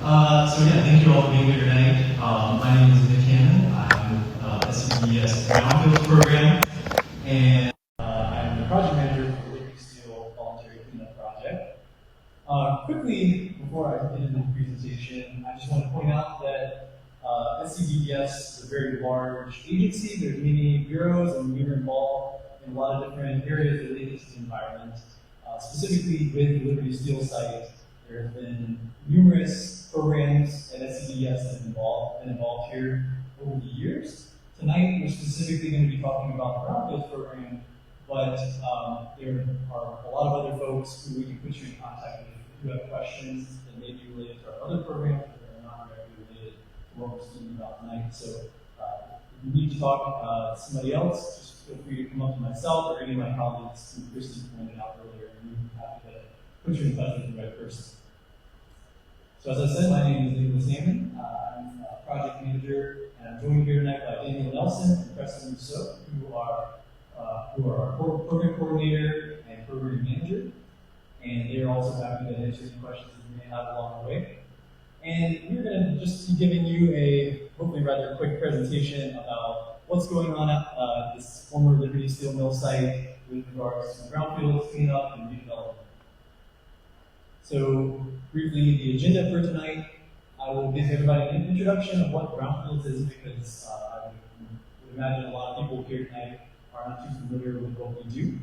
So yeah, thank you all for being here tonight. My name is Nick Hannon. I'm with SCDS Brownfield Program, and I'm the project manager for the Liberty Steel Voluntary Cleanup Project. Quickly, before I get into the presentation, I just want to point out that SCDS is a very large agency. There's many bureaus, and we're involved in a lot of different areas related to the environment. Specifically with the Liberty Steel site, there have been numerous programs at SCDS that have been involved here over the years. Tonight, we're specifically going to be talking about the Brownfield program, but there are a lot of other folks who we can put you in contact with if you have questions that may be related to our other programs that are not directly related to what we're speaking about tonight. So if you need to talk to somebody else, just feel free to come up to myself or any of my colleagues who Christy pointed out earlier, and we're happy to put you in touch with the right person. So as I said, my name is Nicholas Hammond. I'm a project manager, and I'm joined here tonight by Daniel Nelson and Preston Rousseau, who are our program coordinator and program manager. And they're also happy to answer any questions that you may have along the way. And we're going to just be giving you a hopefully rather quick presentation about what's going on at this former Liberty Steel mill site with regards to brownfield cleanup and redevelopment. So briefly, the agenda for tonight, I will give everybody an introduction of what brownfields is, because I would imagine a lot of people here tonight are not too familiar with what we do.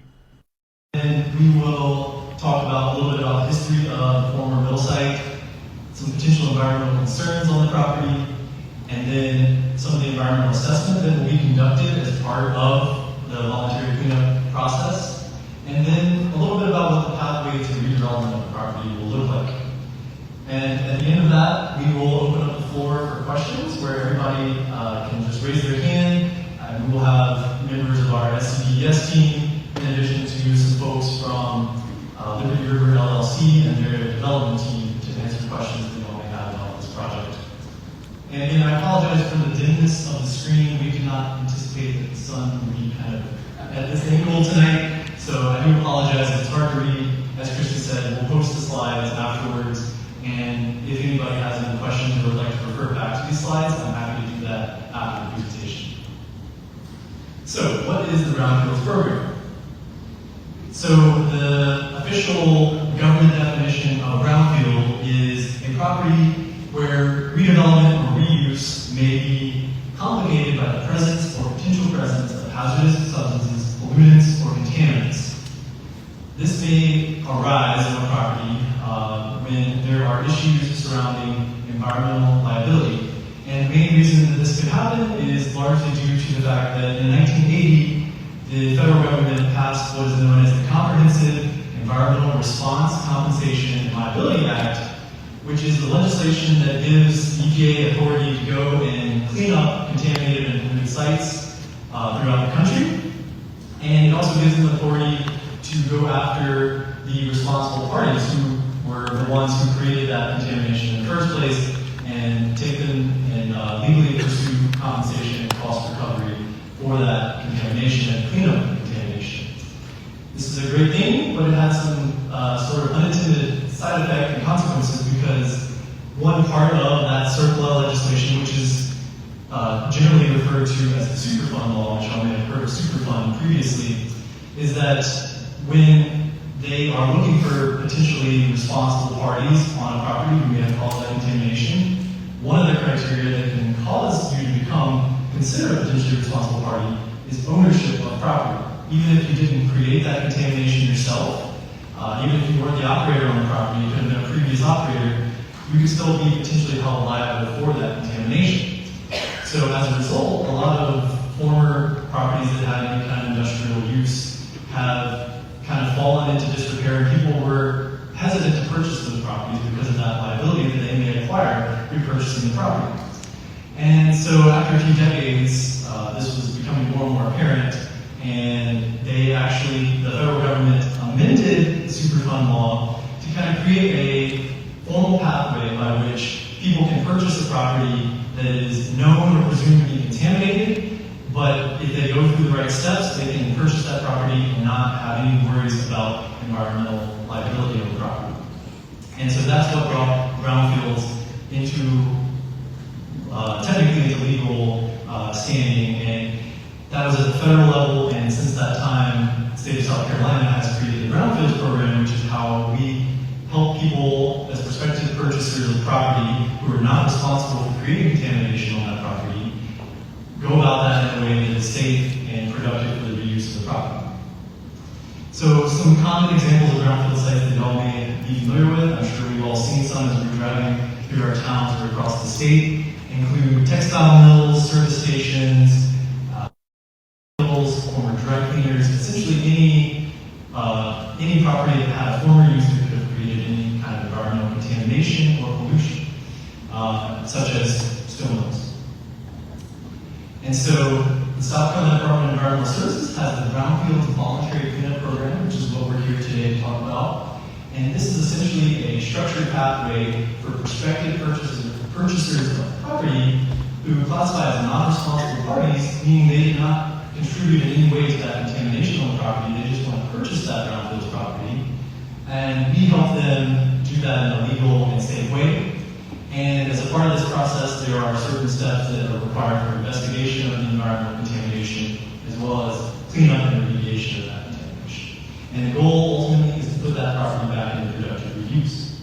And we will talk about a little bit about the history of the former mill site, some potential environmental concerns on the property, and then some of the environmental assessment that will be conducted as part of the voluntary cleanup process, and then a little bit about what the pathway to redevelopment of the property will look like. And at the end of that, we will open up the floor for questions where everybody can just raise their hand. And we will have members of our SCDS team, in addition to some folks from Liberty River LLC and their development team to answer questions that you all may have about this project. And again, I apologize for the dimness of the screen. We cannot anticipate that the sun will be kind of at this angle tonight, so I do apologize if it's hard to read. As Christy said, we'll post the slides afterwards, and if anybody has any questions or would like to refer back to these slides, I'm happy to do that after the presentation. So, what is the Brownfields program? So, the official government definition of brownfield is a property where redevelopment or reuse may be complicated by the presence or potential presence of hazardous substances, pollutants, or contaminants. This may arise on a property when there are issues surrounding environmental liability. And the main reason that this could happen is largely due to the fact that in 1980, the federal government passed what is known as the Comprehensive Environmental Response, Compensation, and Liability Act, which is the legislation that gives EPA authority to go and clean up contaminated and polluted sites throughout the country. And it also gives them authority to go after the responsible parties who were the ones who created that contamination in the first place and take them and legally pursue compensation and cost recovery for that contamination and clean up the contamination. This is a great thing, but it has some sort of unintended side effect and consequences, because one part of that CERCLA legislation, which is generally referred to as the Superfund law, which I may have heard of Superfund previously, is that when they are looking for potentially responsible parties on a property who may have caused that contamination, one of the criteria that can cause you to become considered a potentially responsible party is ownership of property. Even if you didn't create that contamination yourself, even if you weren't the operator on the property, you could have been a previous operator, you could still be potentially held liable for that contamination. So as a result, a lot of former properties that had any kind of industrial use have kind of fallen into disrepair, and people were hesitant to purchase those properties because of that liability that they may acquire repurchasing the property. And so after a few decades, this was becoming more and more apparent, and the federal government amended the Superfund law to kind of create a formal pathway by which people can purchase a property that is known or presumed to be contaminated, but if they go through the right steps, they can purchase that property and not have any worries about environmental liability of the property. And so that's what brownfields into technically into legal standing, and that was at the federal level, and since that time, the state of South Carolina has created the Brownfields program, which is how we help people as prospective purchasers of property who are not responsible for creating contamination on that property, go about that in a way that is safe and productive for the reuse of the property. So some common examples of brownfield sites that y'all may be familiar with, I'm sure we've all seen some as we're driving through our towns or across the state, include textile mills, service stations, former dry cleaners, essentially any property that had a former use that could have created any kind of environmental contamination or pollution, such as steel mills. And so the South Carolina Department of Environmental Services has the Brownfields Voluntary Cleanup Program, which is what we're here today to talk about. And this is essentially a structured pathway for prospective purchasers of property who classify as non-responsible parties, meaning they did not contribute in any way to that contamination on the property, they just want to purchase that brownfields property. And we help them do that in a legal and safe way. And as a part of this process, there are certain steps that are required for investigation of the environmental contamination, as well as cleanup and remediation of that contamination. And the goal ultimately is to put that property back into productive reuse.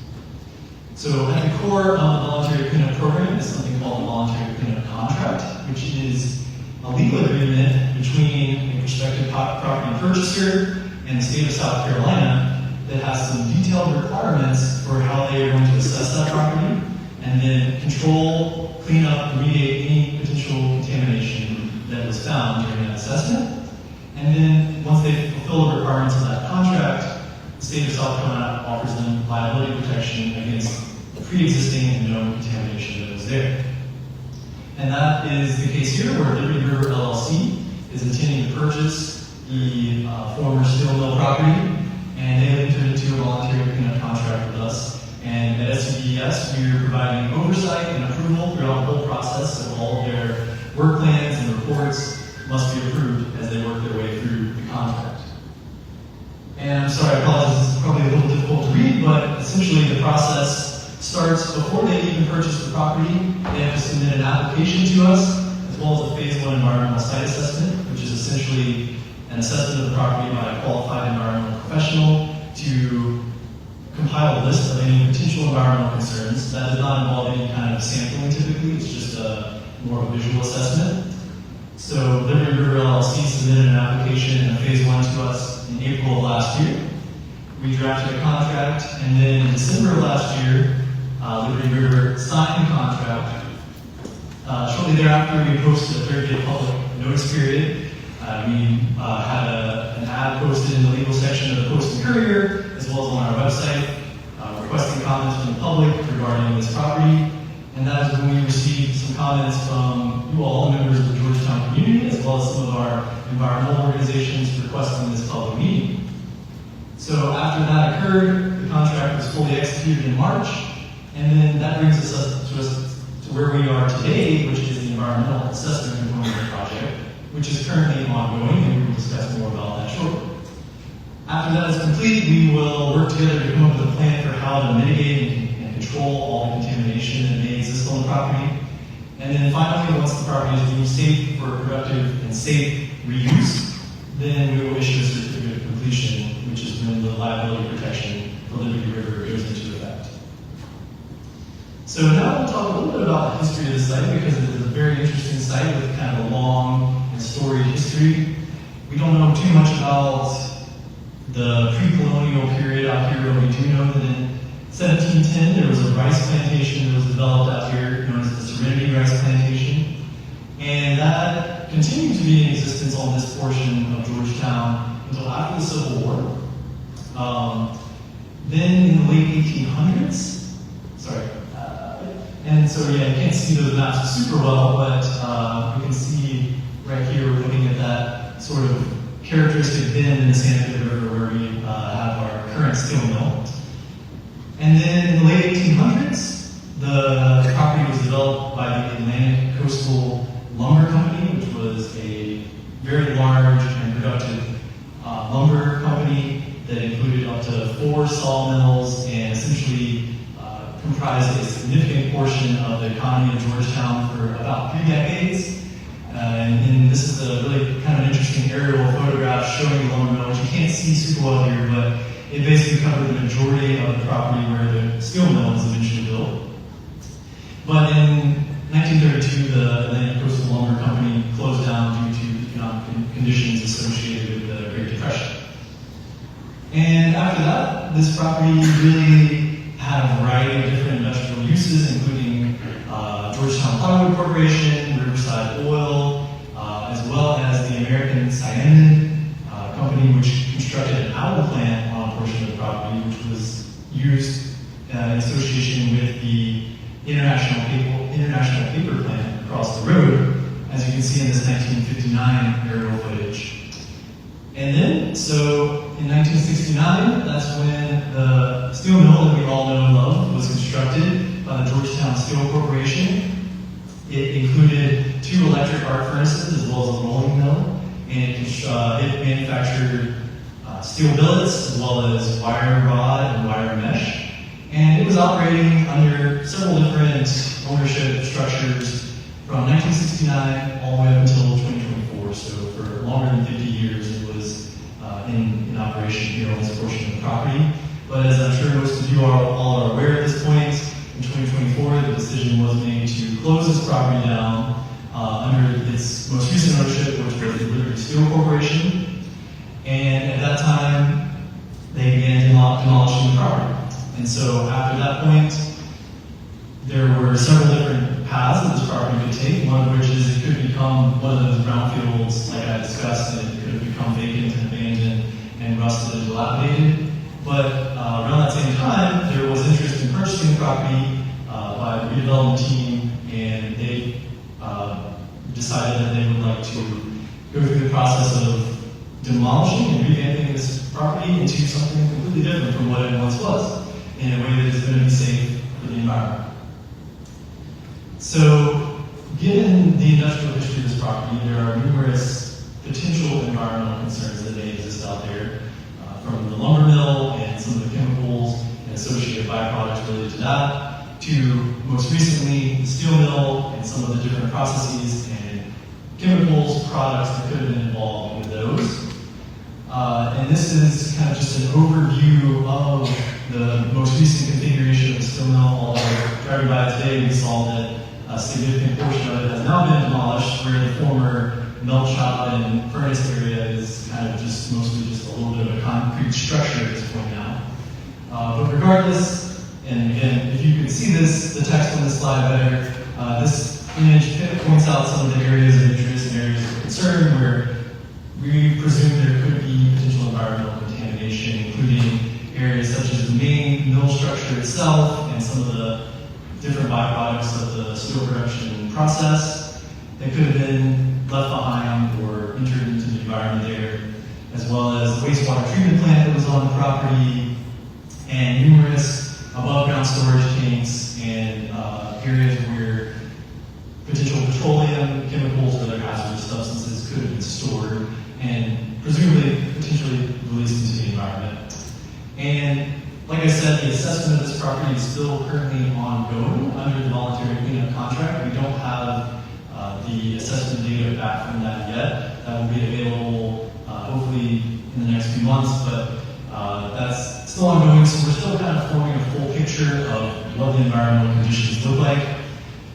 So at the core of the voluntary cleanup program is something called the voluntary cleanup contract, which is a legal agreement between a prospective property purchaser and the state of South Carolina that has some detailed requirements for how they are going to assess that property, and then control, clean up, remediate any potential contamination that was found during that assessment. And then once they fulfill the requirements of that contract, the state of South Carolina offers them liability protection against pre-existing and known contamination that was there. And that is the case here where Liberty River LLC is intending to purchase the former steel mill property, and they have entered into a voluntary cleanup contract with us. And at SCDS, we are providing oversight and approval throughout the whole process, so all of their work plans and reports must be approved as they work their way through the contract. And I'm sorry, I apologize, this is probably a little difficult to read, but essentially the process starts before they even purchase the property. They have to submit an application to us, as well as a Phase 1 environmental site assessment, which is essentially an assessment of the property by a qualified environmental professional to compile a list of any potential environmental concerns. That does not involve any kind of sampling typically, it's just more of a visual assessment. So Liberty River LLC submitted an application in a Phase 1 to us in April of last year. We drafted a contract, and then in December of last year, Liberty River signed the contract. Shortly thereafter, we posted a 30-day public notice period. We had an ad posted in the legal section of the Post and Courier, as well as on our website, requesting comments from the public regarding this property. And that is when we received some comments from you all, the members of the Georgetown community, as well as some of our environmental organizations requesting this public meeting. So after that occurred, the contract was fully executed in March, and then that brings us to where we are today, which is the environmental assessment component of the project, which is currently ongoing, and we will discuss more about that shortly. After that is complete, we will work together to come up with a plan for how to mitigate and control all the contamination that may exist on the property. And then finally, once the property is deemed safe for productive and safe reuse, then we will issue a certificate of completion, which is when the liability protection for Liberty River goes into effect. So now we'll talk a little bit about the history of the site, because it is a very interesting site with kind of a long and storied history. We don't know too much about the pre-colonial period out here, but we do know that in 1710 there was a rice plantation that was developed out here known as the Serenity Rice Plantation, and that continued to be in existence on this portion of Georgetown until after the Civil War. Then in the late 1800s, and so yeah, you can't see those maps super well, but we can see right here we're looking at that sort of characteristic bend in the Santa Fe River where we have our current steel mill. And then in the late 1800s, the property was developed by the Atlantic Coastal Lumber Company, which was a very large and productive lumber company that included up to 4 sawmills and essentially comprised comprised a significant portion of the economy of Georgetown for about 3 decades. And this is a really kind of interesting aerial photograph showing the lumber mill, which you can't see super well here, but it basically covered the majority of the property where the steel mill was eventually built. But in 1932, the Atlantic Coastal Lumber Company closed down due to economic conditions associated with the Great Depression. And after that, this property really had a variety of different industrial uses, including Georgetown Plywood Corporation, Riverside Oil, as well as the American Cyanide Company, which constructed an alum plant on a portion of the property, which was used in association with the International Paper Plant across the road, as you can see in this 1959 aerial footage. And then, so in 1969, that's when the steel mill that we all know and love was constructed by the Georgetown Steel Corporation. It included 2 electric arc furnaces as well as a rolling mill, and it manufactured steel billets as well as wire rod and wire mesh. And it was operating under several different ownership structures from 1969 all the way up until 2024. So for longer than 50 years, it was in operation here on this portion of the property. But as I'm sure most of you all are aware at this point, in 2024, the decision was made to close this property down under its most recent ownership, which was the Liberty Steel Corporation. And at that time, they began demolishing the property. And so after that point, there were several different paths that this property could take, one of which is it could become one of those brownfields, like I discussed, and it could have become vacant and abandoned and rusted and dilapidated. But around that same time, there was interest in purchasing the property by the redevelopment team, and they decided that they would like to go through the process of demolishing and revamping this property into something completely different from what it once was, in a way that is going to be safe for the environment. So, given the industrial history of this property, there are numerous potential environmental concerns that may exist out there, from the lumber mill and some of the chemicals and associated byproducts related to that, to most recently the steel mill and some of the different processes and chemicals, products that could have been involved with those. And this is kind of just an overview of the most recent configuration of the steel mill. Although driving by today, we saw that a significant portion of it has now been demolished, where the former melt shop and furnace area is kind of just mostly just a little bit of a concrete structure at this point now. But regardless, and again, if you can see this, the text on this slide better, this image points out some of the areas of interest and areas of concern where we presume there could be potential environmental contamination, including areas such as the main mill structure itself and some of the different byproducts of the steel production process that could have been left behind or entered into the environment there, as well as the wastewater treatment plant that was on the property, and numerous above-ground storage tanks and areas where potential petroleum, chemicals, or other hazardous substances could have been stored and presumably potentially released into the environment. And like I said, the assessment of this property is still currently ongoing under the voluntary cleanup contract. We don't have the assessment data back from that yet. That will be available hopefully in the next few months, but that's still ongoing, so we're still kind of forming a full picture of what the environmental conditions look like.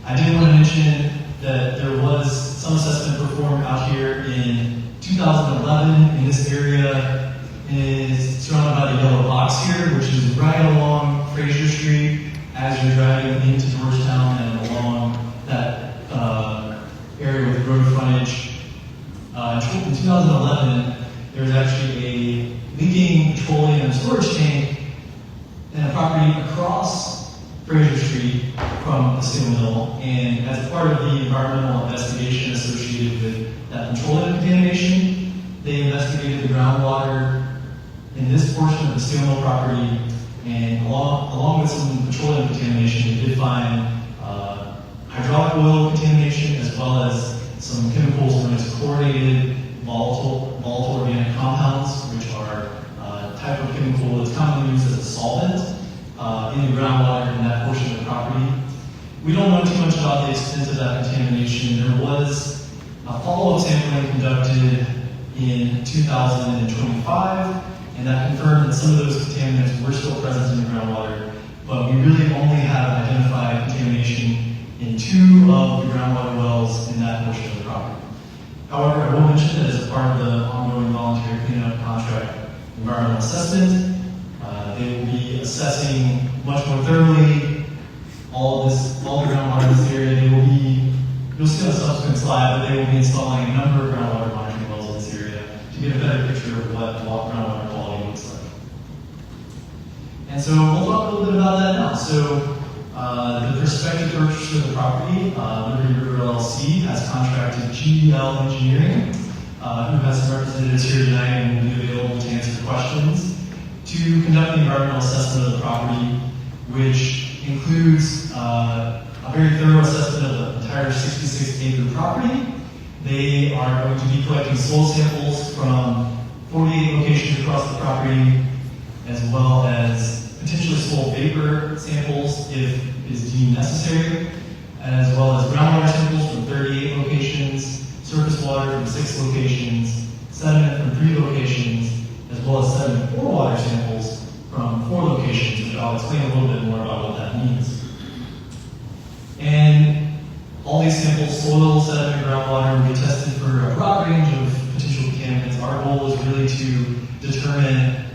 I did want to mention that there was some assessment performed out here in 2011 in this area. Is surrounded by the yellow box here, which is right along Fraser Street as you're driving into Georgetown and along that area with road frontage. In 2011, there was actually a leaking petroleum storage tank in a property across Fraser Street from the steel mill, and as part of the environmental investigation associated with that petroleum contamination, they investigated the groundwater in this portion of the steel mill property, and along with some petroleum contamination, they did find hydraulic oil contamination as well as some chemicals known as chlorinated volatile organic compounds, which are a type of chemical that's commonly used as a solvent in the groundwater in that portion of the We don't know too much about the extent of that contamination. There was a follow-up sampling conducted in 2025, and that confirmed that some of those contaminants were still present in the groundwater, but we really only have identified contamination in 2 of the groundwater wells in that portion of the property. However, I will mention that as a part of the ongoing voluntary cleanup contract environmental assessment, they will be assessing much more thoroughly all the groundwater in this area. You'll see on a subsequent slide, but they will be installing a number of groundwater monitoring wells in this area to get a better picture of what groundwater quality looks like. And so we'll talk a little bit about that now. So the prospective purchaser of the property, Liberty River LLC, has contracted GEL Engineering, who has some representatives here tonight and will be available to answer questions, to conduct the environmental assessment of the property, which includes a very thorough assessment of the entire 66-acre property. They are going to be collecting soil samples from 48 locations across the property, as well as potentially soil vapor samples if it is deemed necessary, as well as groundwater samples from 38 locations, surface water from 6 locations, sediment from 3 locations, as well as sediment or water samples from 4 locations, which I'll explain a little bit more about what that means. And all these samples, soil, sediment, groundwater, will be tested for a broad range of potential contaminants. Our goal is really to determine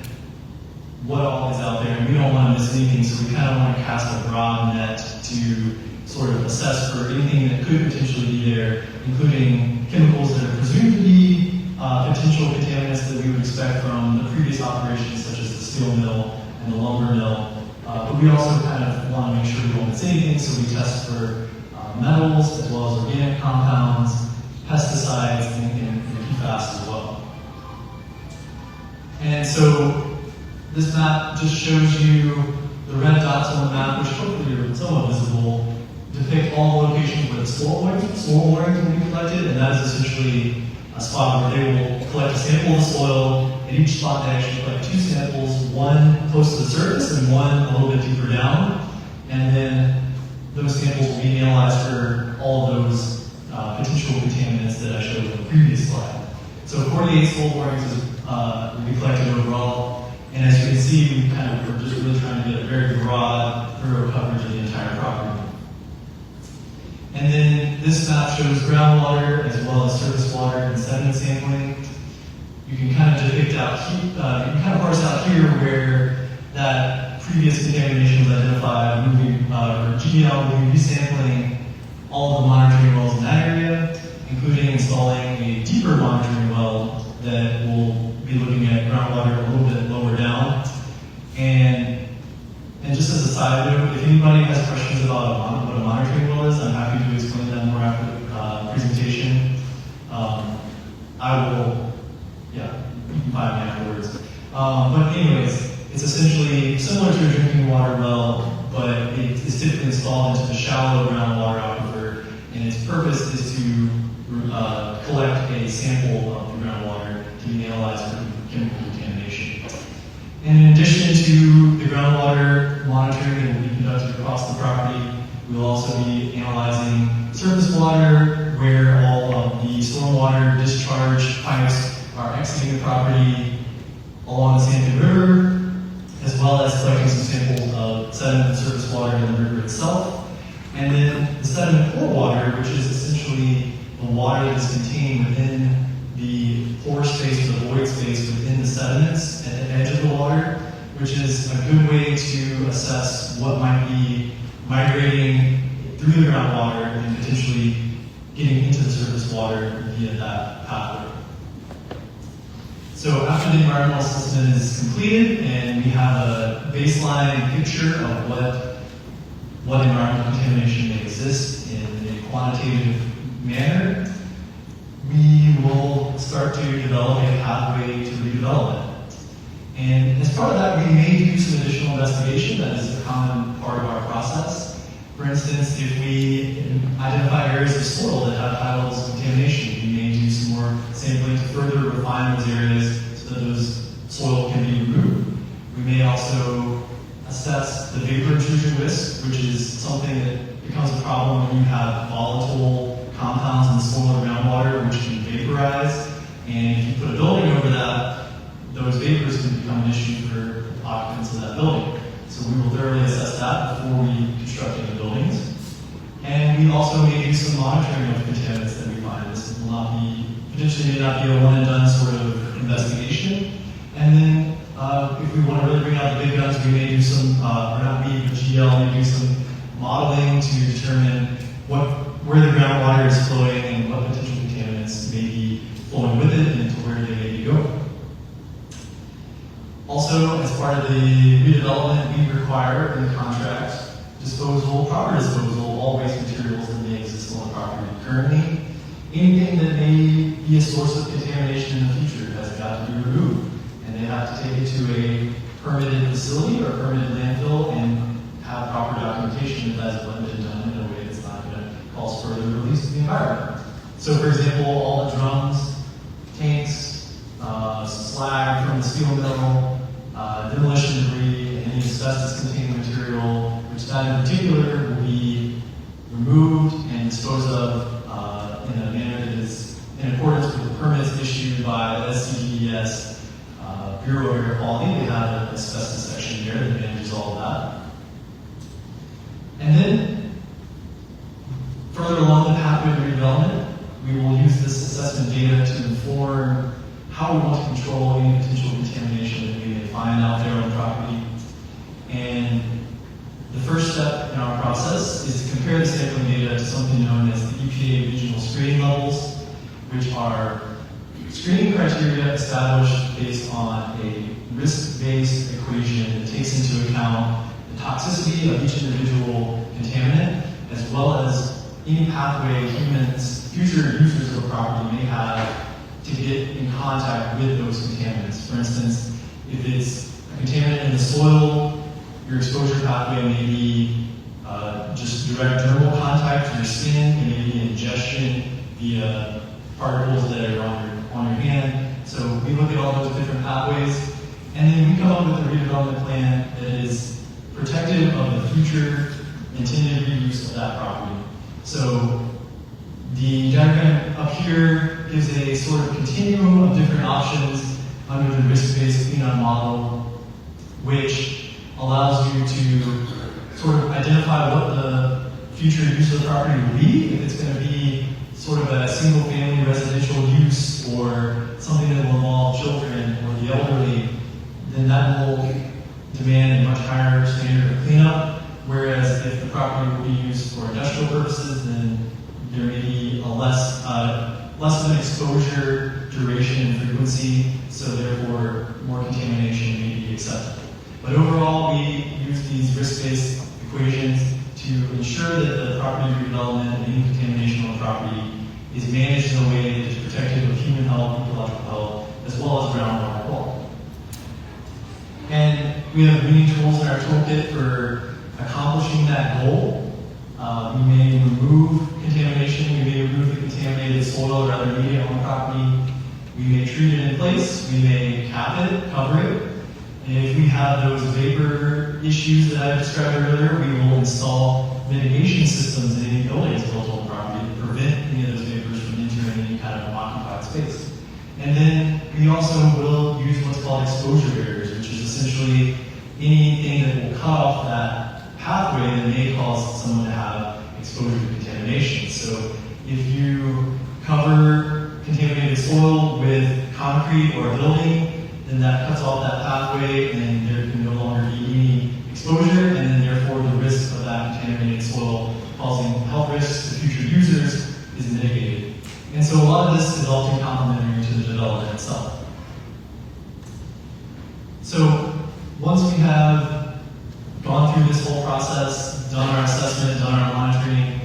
what all is out there, and we don't want to miss anything, so we kind of want to cast a broad net to sort of assess for anything that could potentially be there, including chemicals that are presumed to be potential contaminants that we would expect from the previous operations, such as the steel mill and the lumber mill. But we also kind of want to make sure we don't miss anything, so we test for metals as well as organic compounds, pesticides, and PFAS as well. And so this map just shows you the red dots on the map, which hopefully are somewhat visible, depict all locations where the soil borings will be collected, and that is essentially a spot where they will collect a sample of the soil. At each spot, they actually collect 2 samples, one close to the surface and one a little bit deeper down, and then those samples will be analyzed for all of those potential contaminants that I showed in the previous slide. So 48 soil borings will be collected overall, and as you can see, we're just really trying to get a very broad, thorough coverage of the entire property. And then this map shows groundwater as well as surface water and sediment sampling. You can kind of depict out, you can kind of parse out here where that previous contamination was identified. GEL will be resampling all of the monitoring wells in that area, including installing a deeper monitoring well that will be looking at groundwater a little bit lower down. And just as a side note, if anybody has questions about what a monitoring well is, I'm happy to explain that more after the presentation. You can find me afterwards. But anyways, it's essentially similar to a drinking water well, but it is typically installed into the shallow groundwater aquifer, and its purpose is to collect a sample of the groundwater to be analyzed for chemical contamination. And in addition to the groundwater monitoring that will be conducted across the property, we will also be analyzing surface water, where all of the stormwater discharge pipes are exiting the property along the Sanpete River, as well as collecting some samples of sediment and surface water in the river itself. And then the sediment pore water, which is essentially the water that is contained within the pore space or the void space within the sediments at the edge of the water, which is a good way to assess what might be migrating through the groundwater and potentially getting into the surface water via that pathway. So after the environmental assessment is completed and we have a baseline picture of what environmental contamination may exist in a quantitative manner, we will start to develop a pathway to redevelopment. And as part of that, we may do some additional investigation. That is a common part of our process. For instance, if we identify areas of soil that have high levels of contamination, we may do some more sampling to further refine those areas so that those soil can be removed. We may also assess the vapor intrusion risk, which is something that becomes a problem when you have volatile compounds in the soil or groundwater which can vaporize. And if you put a building over that, those vapors can become an issue for occupants of that building. So we will thoroughly assess that before we construct any buildings. And we also may do some monitoring of contaminants that we find. This will not be, potentially may not be a one and done sort of investigation. And then if we want to really bring out the big guns, we may do some, or not me, but GL may do some modeling to determine where the groundwater is flowing and what potential contaminants may be flowing with it and to where they may be going. Also, as part of the redevelopment, we require in the contract proper disposal of all waste materials that may exist on the property currently. Anything that may be a source of contamination in the future has got to be removed, and they have to take it to a permitted facility or permitted landfill and have proper documentation that that's been done in a way that's not going to cause further release to the environment. So, for example, all the drums, tanks, slag from the steel mill, demolition debris, any asbestos-containing material, which that in particular will be removed and disposed of in a manner that is in accordance with the permits issued by the SCDS Bureau of Air Quality. They have an asbestos section there that manages all of that. And then, further along the pathway of redevelopment, we will use this assessment data to inform how we want to control any potential contamination that we may find out there on the property. And the first step in our process is to compare the sampling data to something known as the EPA regional screening levels, which are screening criteria established based on a risk-based equation that takes into account the toxicity of each individual contaminant, as well as any pathway humans, future users of the property may have to get in contact with those contaminants. For instance, if it's a contaminant in the soil, your exposure pathway may be just direct dermal contact to your skin, it may be ingestion via particles that are on your hand. So we look at all those different pathways, and then we come up with a redevelopment plan that is protective of the future intended reuse of that property. So the diagram up here gives a sort of continuum of different options under the risk-based cleanup model, which allows you to sort of identify what the future use of the property will be. If it's going to be sort of a single-family residential use or something that will involve children or the elderly, then that will demand a much higher standard of cleanup. Whereas if the property will be used for industrial purposes, then there may be a less of an exposure, duration, and frequency, so therefore more contamination may be acceptable. But overall, we use these risk-based equations to ensure that the property redevelopment and any contamination on the property is managed in a way that is protective of human health, ecological health, as well as groundwater quality. And we have many tools in our toolkit for accomplishing that goal. We may remove contamination, we may remove the contaminated soil or other media on the property, we may treat it in place, we may cap it, cover it, and if we have those vapor issues that I described earlier, we will install mitigation systems in any buildings built on the property to prevent any of those vapors from entering any kind of occupied space. And then we also will use what's called exposure barriers, which is essentially anything that will cut off that pathway that may cause someone to have exposure to contamination. So if you cover contaminated soil with concrete or a building, then that cuts off that pathway and there can no longer be any exposure, and then therefore the risk of that contaminated soil causing health risks to future users is mitigated. And so a lot of this is also complementary to the development itself. So once we have gone through this whole process, done our assessment, done our monitoring,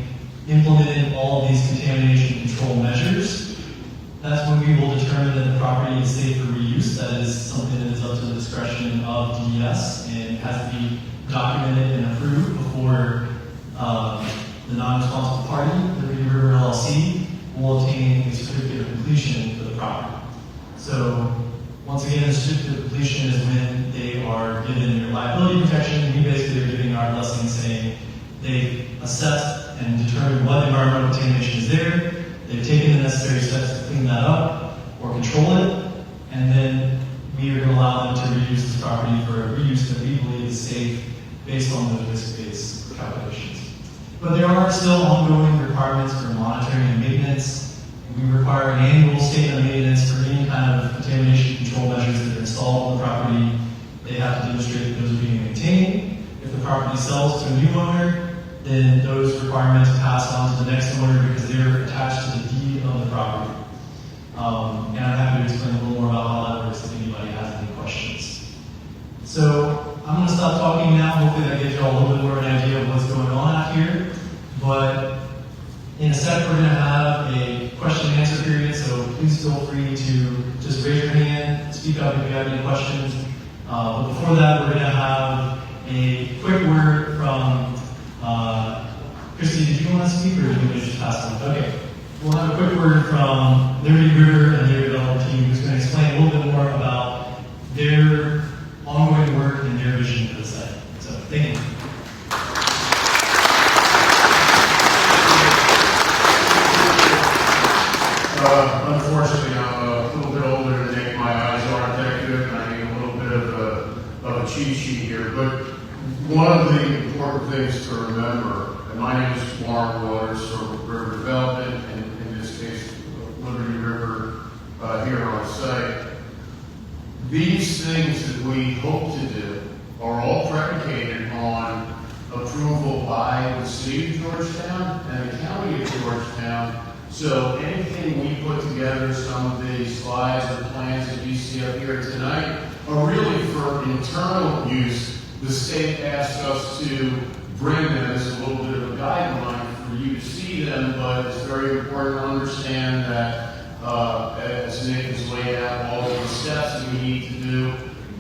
implemented all of these contamination control measures, that's when we will determine that the property is safe for reuse. That is something that is up to the discretion of DES and has to be documented and approved before the non-responsible party, the Reedy River LLC, will obtain a certificate of completion for the property. So once again, the certificate of completion is when they are given their liability protection. We basically are giving our blessing saying they assessed and determined what environmental contamination is there. They've taken the necessary steps to clean that up or control it, and then we are going to allow them to reuse this property for a reuse that we believe is safe based on those risk-based calculations. But there are still ongoing requirements for monitoring and maintenance. We require an annual statement of maintenance for any kind of contamination control measures that are installed on the property. They have to demonstrate that those are being maintained. If the property sells to a new owner, then those requirements pass on to the next owner because they're attached to the deed of the property. And I'm happy to explain a little more about how that works if anybody has any questions. So I'm going to stop talking now. Hopefully that gives you all a little bit more of an idea of what's going on out here. But in a sec, we're going to have a question and answer period, so please feel free to just raise your hand, speak up if you have any questions. But before that, we're going to have a quick word from Christy. Did you want to speak, or did you want to just pass on? Okay. We'll have a quick word from Liberty River and their development team, who's going to explain a little bit more about their ongoing work and their vision for the site. So, thank you. Unfortunately, I'm a little bit older than Nick. My eyes aren't that good, and I need a little bit of a cheat sheet here. But one of the important things to remember, and my name is Warren Waters from River Development, and in this case, Liberty River here on site. These things that we hope to do are all predicated on approval by the City of Georgetown and the County of Georgetown. So anything we put together, some of the slides or plans that you see up here tonight, are really for internal use. The state asked us to bring them as a little bit of a guideline for you to see them, but it's very important to understand that as Nick has laid out all of the steps that we need to do,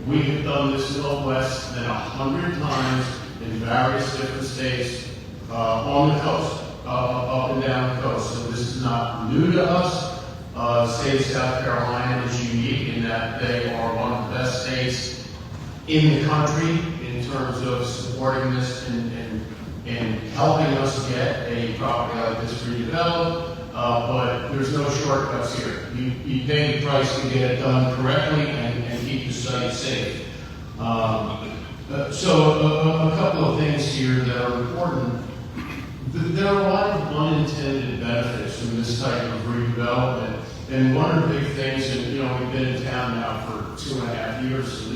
we have done this no less than 100 times in various different states on the coast. Up and down the coast. So this is not new to us. The state of South Carolina is unique in that they are one of the best states in the country in terms of supporting this and helping us get a property like this redeveloped. But there's no shortcuts here. You pay the price to get it done correctly and keep the site safe. So a couple of things here that are important. There are a lot of unintended benefits from this type of redevelopment, and one of the big things, and we've been in town now for 2.5 years, so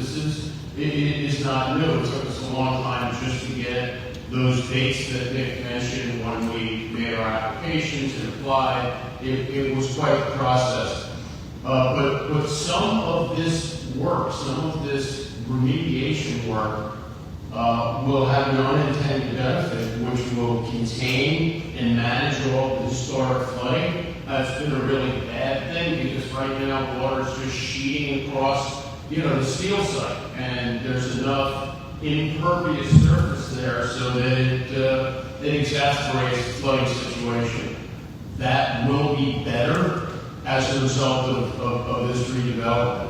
it is not new. It took us a long time just to get those dates that Nick mentioned when we made our applications and applied. It was quite the process. But some of this work, some of this remediation work, will have an unintended benefit, which will contain and manage all the historic flooding. That's been a really bad thing because right now water is just sheeting across, the steel site, and there's enough impervious surface there so that it exasperates the flooding situation. That will be better as a result of this redevelopment.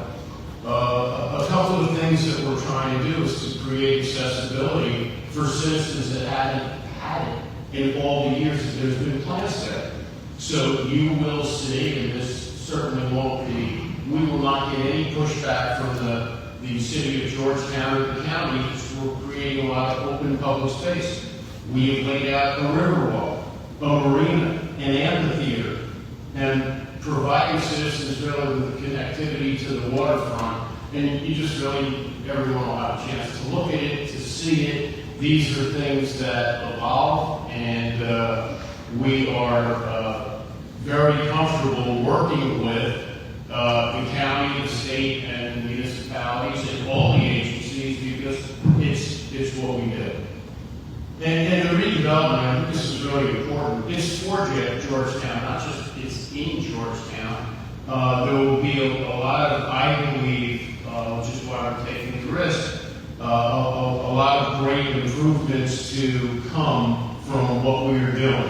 A couple of things that we're trying to do is to create accessibility for citizens that haven't had it in all the years that there's been plans there. So you will see, and this certainly won't be, we will not get any pushback from the City of Georgetown or the county because we're creating a lot of open public space. We have laid out a riverwalk, a marina, an amphitheater, and providing citizens really with connectivity to the waterfront, and you just really, everyone will have a chance to look at it, to see it. These are things that evolve, and we are very comfortable working with the county, the state, and municipalities, and all the agencies because it's what we do. And the redevelopment, I think this is really important. It's for Georgetown, not just it's in Georgetown. There will be a lot of, I believe, which is why we're taking the risk, a lot of great improvements to come from what we are doing.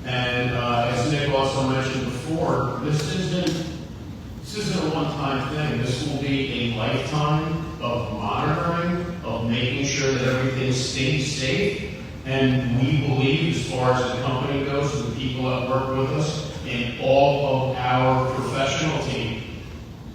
And as Nick also mentioned before, this isn't a one-time thing. This will be a lifetime of monitoring, of making sure that everything stays safe. And we believe, as far as the company goes, the people that work with us, and all of our professional team,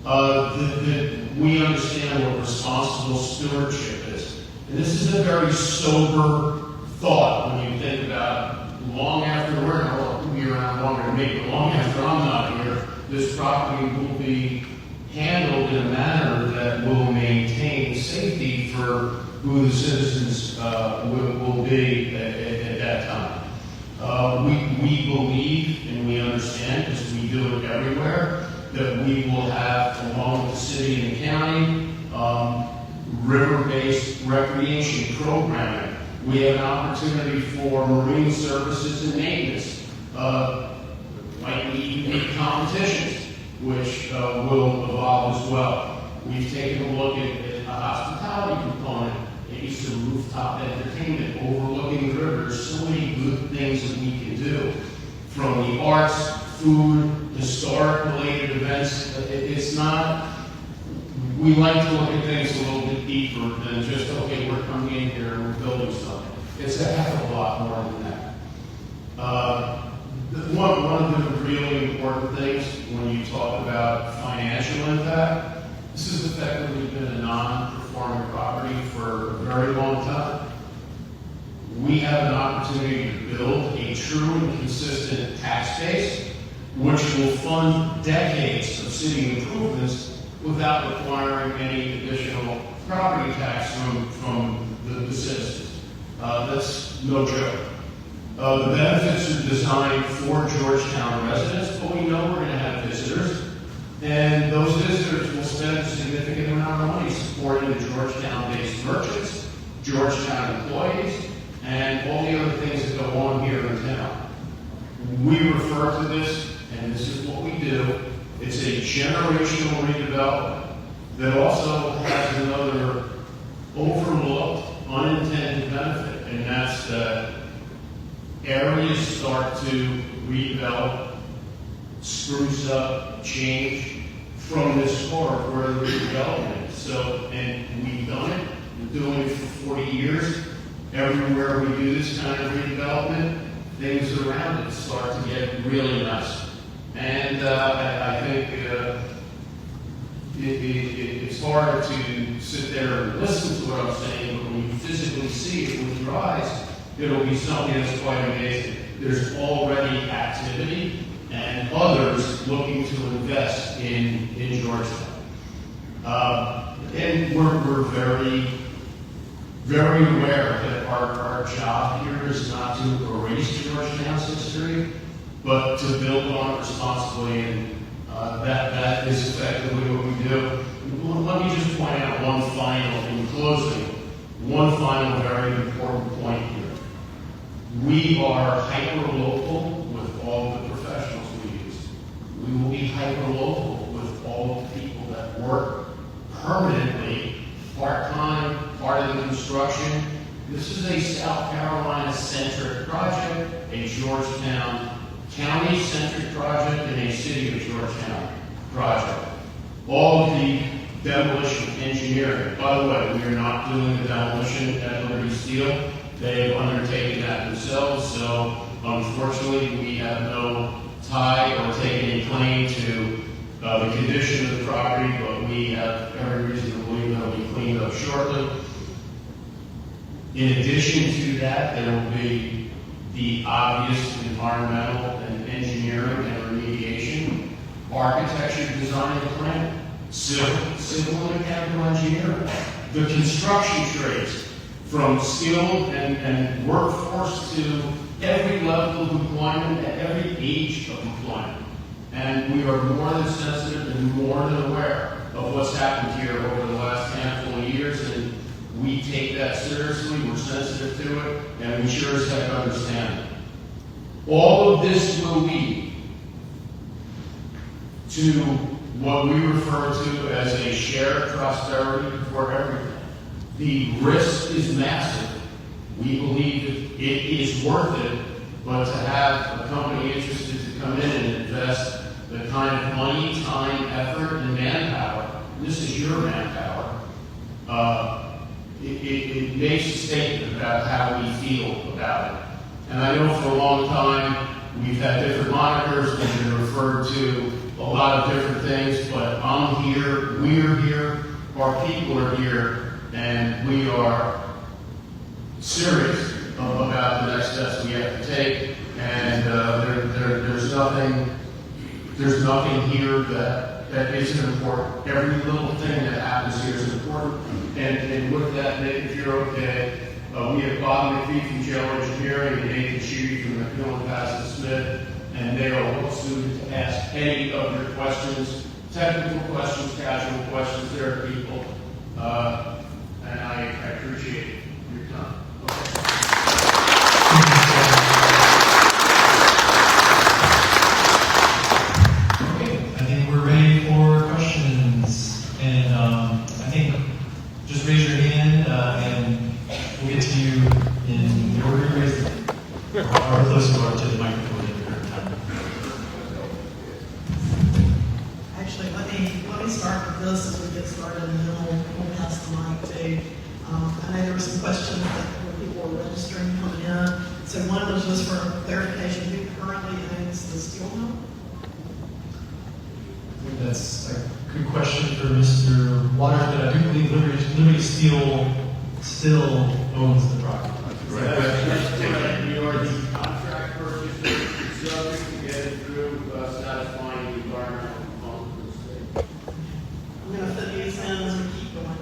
that we understand what responsible stewardship is. And this is a very sober thought when you think about long after we'll be around longer than me, but long after I'm not here, this property will be handled in a manner that will maintain safety for who the citizens will be at that time. We believe and we understand, because we do it everywhere, that we will have, along with the city and the county, river-based recreation programming. We have an opportunity for marine services and maintenance, like we even make competitions, which will evolve as well. We've taken a look at a hospitality component, maybe some rooftop entertainment overlooking the river. There's so many good things that we can do, from the arts, food, historic-related events. It's not. We like to look at things a little bit deeper than just, okay, we're coming in here and we're building something. It's a heck of a lot more than that. One of the really important things when you talk about financial impact, this has effectively been a non-performing property for a very long time. We have an opportunity to build a true and consistent tax base, which will fund decades of city improvements without requiring any additional property tax from the citizens. That's no joke. The benefits are designed for Georgetown residents, but we know we're going to have visitors, and those visitors will spend a significant amount of money supporting the Georgetown-based merchants, Georgetown employees, and all the other things that go on here in town. We refer to this, and this is what we do, it's a generational redevelopment that also has another overlooked, unintended benefit, and that's that areas start to redevelop, spruce up, change from this part where the redevelopment is. So, and we've done it, we're doing it for 40 years. Everywhere we do this kind of redevelopment, things around it start to get really nice. And I think it's hard to sit there and listen to what I'm saying, but when you physically see it with your eyes, it'll be something that's quite amazing. There's already activity and others looking to invest in Georgetown. And we're very, very aware that our job here is not to erase Georgetown's history, but to build on it responsibly, and that is effectively what we do. Let me just point out in closing, one final very important point here. We are hyper-local with all the professionals we use. We will be hyper-local with all the people that work permanently, part-time, part of the construction. This is a South Carolina-centric project, a Georgetown County-centric project, and a City of Georgetown project. All of the demolition engineering, by the way, we are not doing the demolition at Liberty Steel. They have undertaken that themselves, so unfortunately we have no tie or take any claim to the condition of the property, but we have every reason to believe that it will be cleaned up shortly. In addition to that, there will be the obvious environmental and engineering and remediation, architecture, design and planning, civil and mechanical engineering, the construction trades, from skilled and workforce to every level of employment at every age of employment. And we are more than sensitive and more than aware of what's happened here over the last handful of years, and we take that seriously, we're sensitive to it, and we sure as heck understand it. All of this will lead to what we refer to as a shared prosperity for everyone. The risk is massive. We believe that it is worth it, but to have a company interested to come in and invest the kind of money, time, effort, and manpower, and this is your manpower, it makes a statement about how we feel about And I know for a long time, we've had different monikers, we've been referred to a lot of different things, but I'm here, we're here, our people are here, and we are serious about the next steps we have to take. And there's nothing here that isn't important. Every little thing that happens here is important. And with that, Nick, if you're okay, we have Bob McPhee from Jail Engineering and Nathan Sheedy from McMillan Pass Smith, and they are well suited to ask any of your questions, technical questions, casual questions. There are people, and I appreciate your time. I think we're ready for questions, and I think just raise your hand, and we'll get to you in the order you raise them, or however close you are to the microphone at your current time. Actually, let me start with this as we get started, and then we'll pass the mic to. I know there were some questions that people were registering coming in. So one was just for clarification: who currently owns the steel mill? That's a good question for Mr. Waters, but I do believe Liberty Steel still owns the property. We are the contract purchaser, subject to get it through satisfying the environmental component of the state. I'm going to fit these in as we keep going.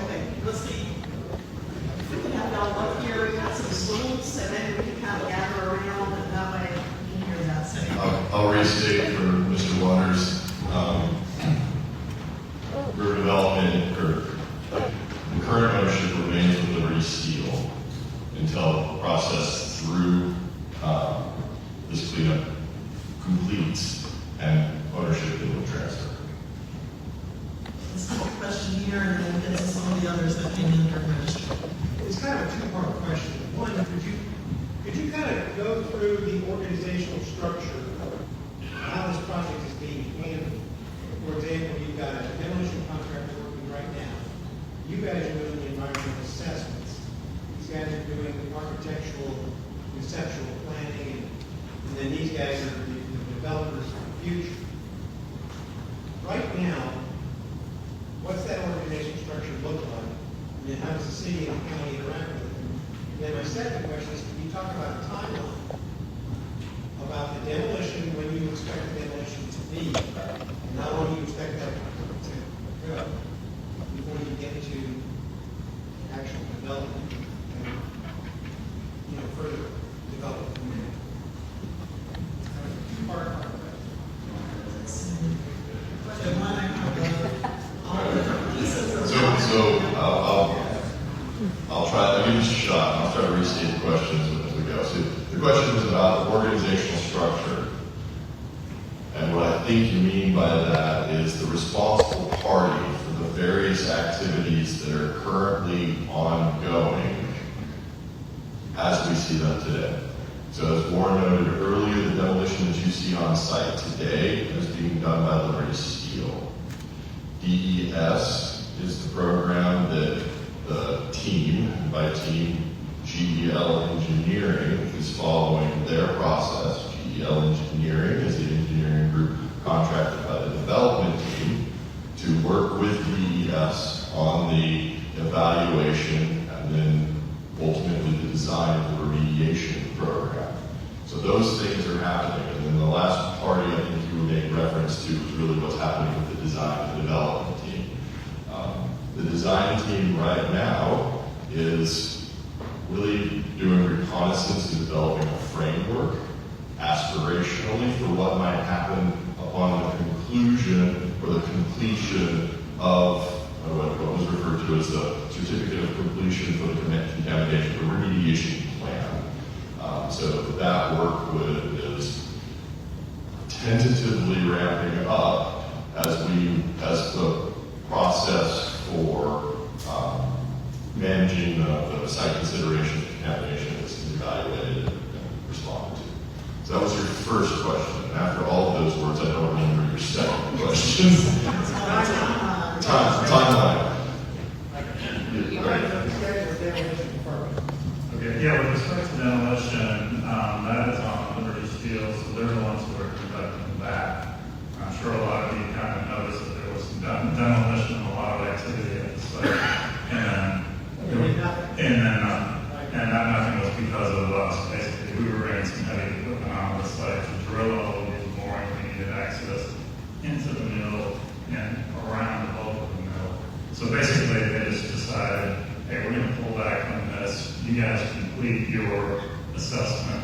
Okay, let's see. If we can have y'all up here, we've got some stools, so maybe we can kind of gather around, and that way you can hear that. So, I'll restate for Mr. Waters. River Development, or the current ownership remains with Liberty Steel until the process through this cleanup completes and ownership will transfer. let's take a question here, and then we'll get to some of the others that came in during registry. It's kind of a two-part question. One, could you kind of go through the organizational structure of how this project is being handled? For example, you've got a demolition contractor working right now. You guys are doing the environmental assessments. These guys are doing the architectural, conceptual planning, and then these guys are the developers for the future. Right now, what's that organizational structure look like? And then how does the city and the county interact with it? And then my second question is, can you talk about a timeline about the demolition, when you expect the demolition to be, and how long you expect that to go before you get to actual development and, further development from there? Kind of a two-part question. So one, I kind of all the pieces of So I'll try. I'll give this a shot. I'll try to restate the questions as we go. So the question was about the organizational structure, and what I think you mean by that is the responsible party for the various activities that are currently ongoing as we see them today. So as Warren noted earlier, the demolition that you see on site today is being done by Liberty Steel. DES is the program that the team, by team, GEL Engineering is following their process. GEL Engineering is the engineering group contracted by the development team to work with DES on the evaluation and then ultimately the design of the remediation program. So those things are happening. And then the last party I think you would make reference to is really what's happening with the design and development team. The design team right now is really doing reconnaissance and developing a framework aspirationally for what might happen upon the conclusion or the completion of what was referred to as the certificate of completion for the contamination, the remediation plan. So that work is tentatively ramping up as the process for managing the site consideration of contamination is evaluated and responded to. So that was your first question. And after all of those words, I don't remember your second question. Timeline. Yeah, with respect to demolition, that is on Liberty Steel, so they're the ones who are conducting that. I'm sure a lot of you kind of noticed that there was some demolition and a lot of activity at the site. And that nothing was because of us. Basically, we were bringing some heavy equipment on the site to drill all of these boring. We needed access into the mill and around the bulk of the mill. So basically, they just decided, hey, we're going to pull back on this. You guys complete your assessment,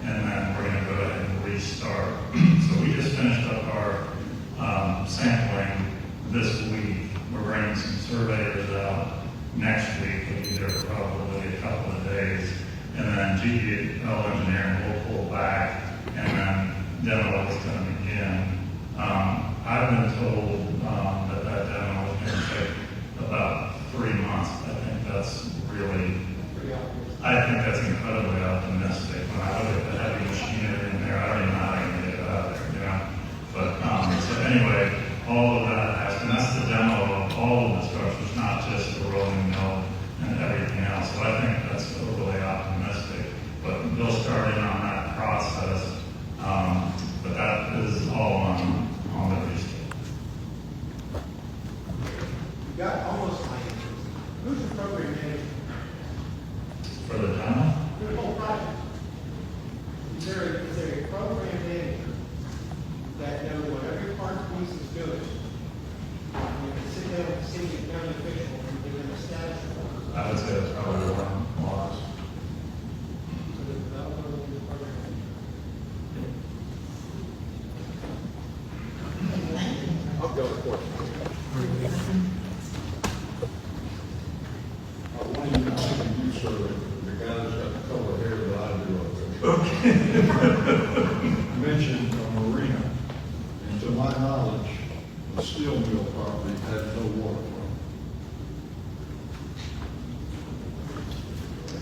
and then we're going to go ahead and restart. So we just finished up our sampling this week. We're bringing some surveyors out next week. They'll be there for probably a couple of days. And then GEL engineering will pull back, and then demo is going to begin. I've been told that demo is going to take about 3 months. I think that's incredibly optimistic. When I look at the heavy machinery in there, I don't even know how I can get it out there, you know? But, so anyway, all of that has, and that's the demo of all of the structures, not just the rolling mill and everything else. So I think that's overly optimistic. But they'll start in on that process. But that is all on the restart. You got almost my answer. Who's the program manager? For the demo? For the whole project? Is there a program manager that knows what every part of the piece is doing? You can sit down with the city and county official and give them a status report. I would say that's probably around March. So the developer will do the program. I've got a question. I want you to know you, sir, the guy that's got the color hair that I do up there. Mentioned a marina, and to my knowledge, the steel mill property had no waterfront.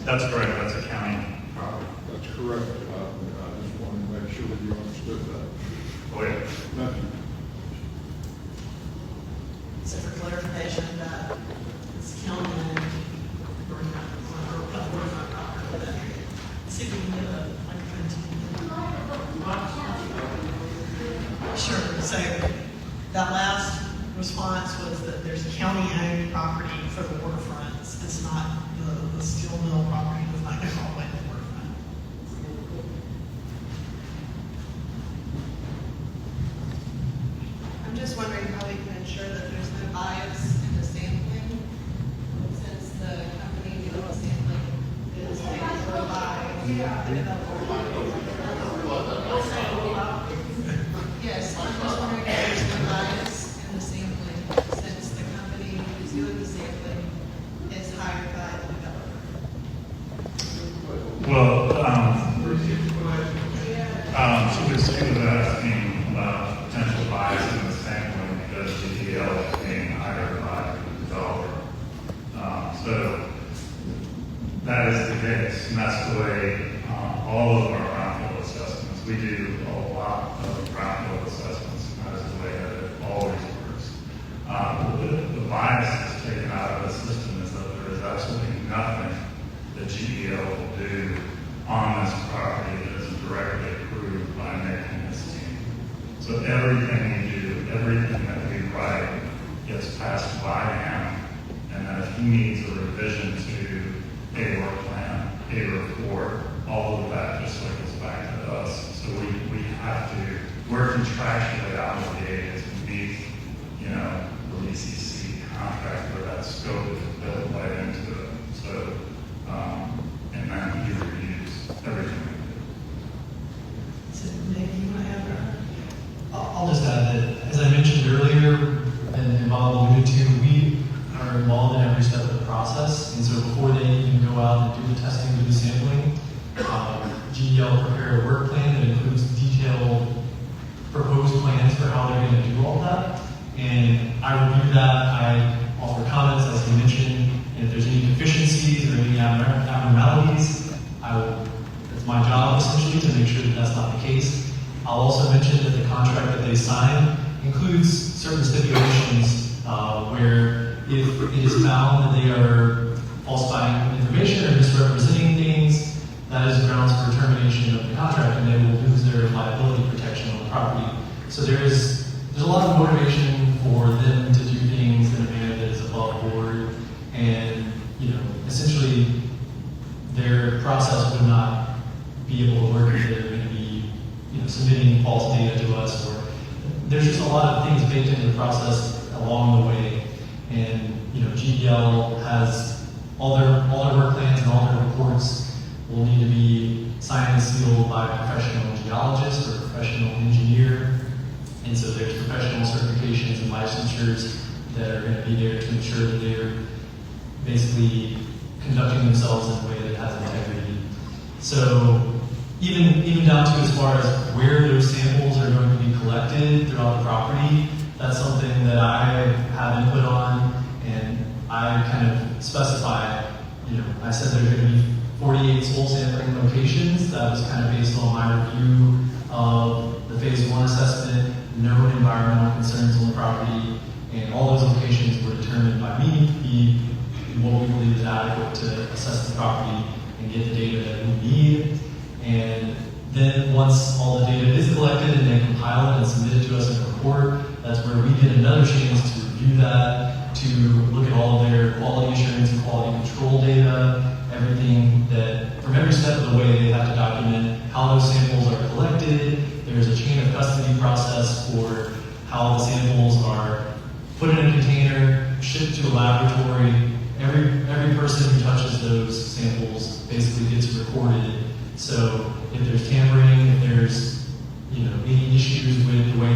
That's correct, that's a county property. That's correct. I just wanted to make sure that you understood that. Oh, yeah. Thank you. So for clarification, that it's county owned, or not, see if we can get a microphone to you. Sure, so that last response was that there's county owned property for the waterfronts. It's not the steel mill property does not go all the way to the waterfront. I'm just wondering how we can ensure that there's no bias in the sampling, since the company doing the sampling is paid for by the developer. Yes, I'm just wondering if there's no bias in the sampling, since the company who's doing the sampling is hired by the developer. Well, she was asking about potential bias in the sampling because GTL is being hired by the developer. So that is the case, and that's the way all of our brownfield assessments, we do a lot of brownfield assessments, and that is the way that it always works. The bias that's taken out of the system is that there is absolutely nothing that GEL will do on this property that is directly approved by Nick and his team. So everything we do, everything that we write gets passed by him, and then if he needs a revision to a work plan, a report, all of that just circles back to us. So we have to, we're contractually obligated to meet, the ECC contract where that scope is built right into it. So, and then he reviews everything we do. So Nick, you want to add that? I'll just add that, as I mentioned earlier, and Bob alluded to, we are involved in every step of the process. And so before they even go out and do the testing, do the sampling, GEL prepared a work plan that includes detailed proposed plans for how they're going to do all that. And I review that, I offer comments, as he mentioned, and if there's any deficiencies or any abnormalities, it's my job essentially to make sure that that's not the case. I'll also mention that the contract that they sign includes certain stipulations where if it is found that they are falsifying information or misrepresenting things, So there's a lot of motivation for them to do things in a manner that is above board, and essentially their process would not be able to work if they're going to be submitting false data to us, or there's just a lot of things baked into the process along the way. And GDL has all their work plans and all their reports will need to be signed and sealed by a professional geologist or a professional engineer. And so there's professional certifications and licensures that are going to be there to ensure that they're basically conducting themselves in a way that has integrity. So even down to as far as where those samples are going to be collected throughout the property, that's something that I have input on, and I kind of specify, I said there's going to be 48 soil sampling locations. That was kind of based on my review of the phase 1 assessment, known environmental concerns on the property, and all those locations were determined by me to be what we believe is adequate to assess the property and get the data that we need. And then once all the data is collected and they compile it and submit it to us in a report, that's where we get another chance to review that, to look at all of their quality assurance and quality control data, everything that, from every step of the way, they have to document how those samples are collected. There's a chain of custody process for how the samples are put in a container, shipped to a laboratory. Every person who touches those samples basically gets recorded. So if there's tampering, if there's any issues with the way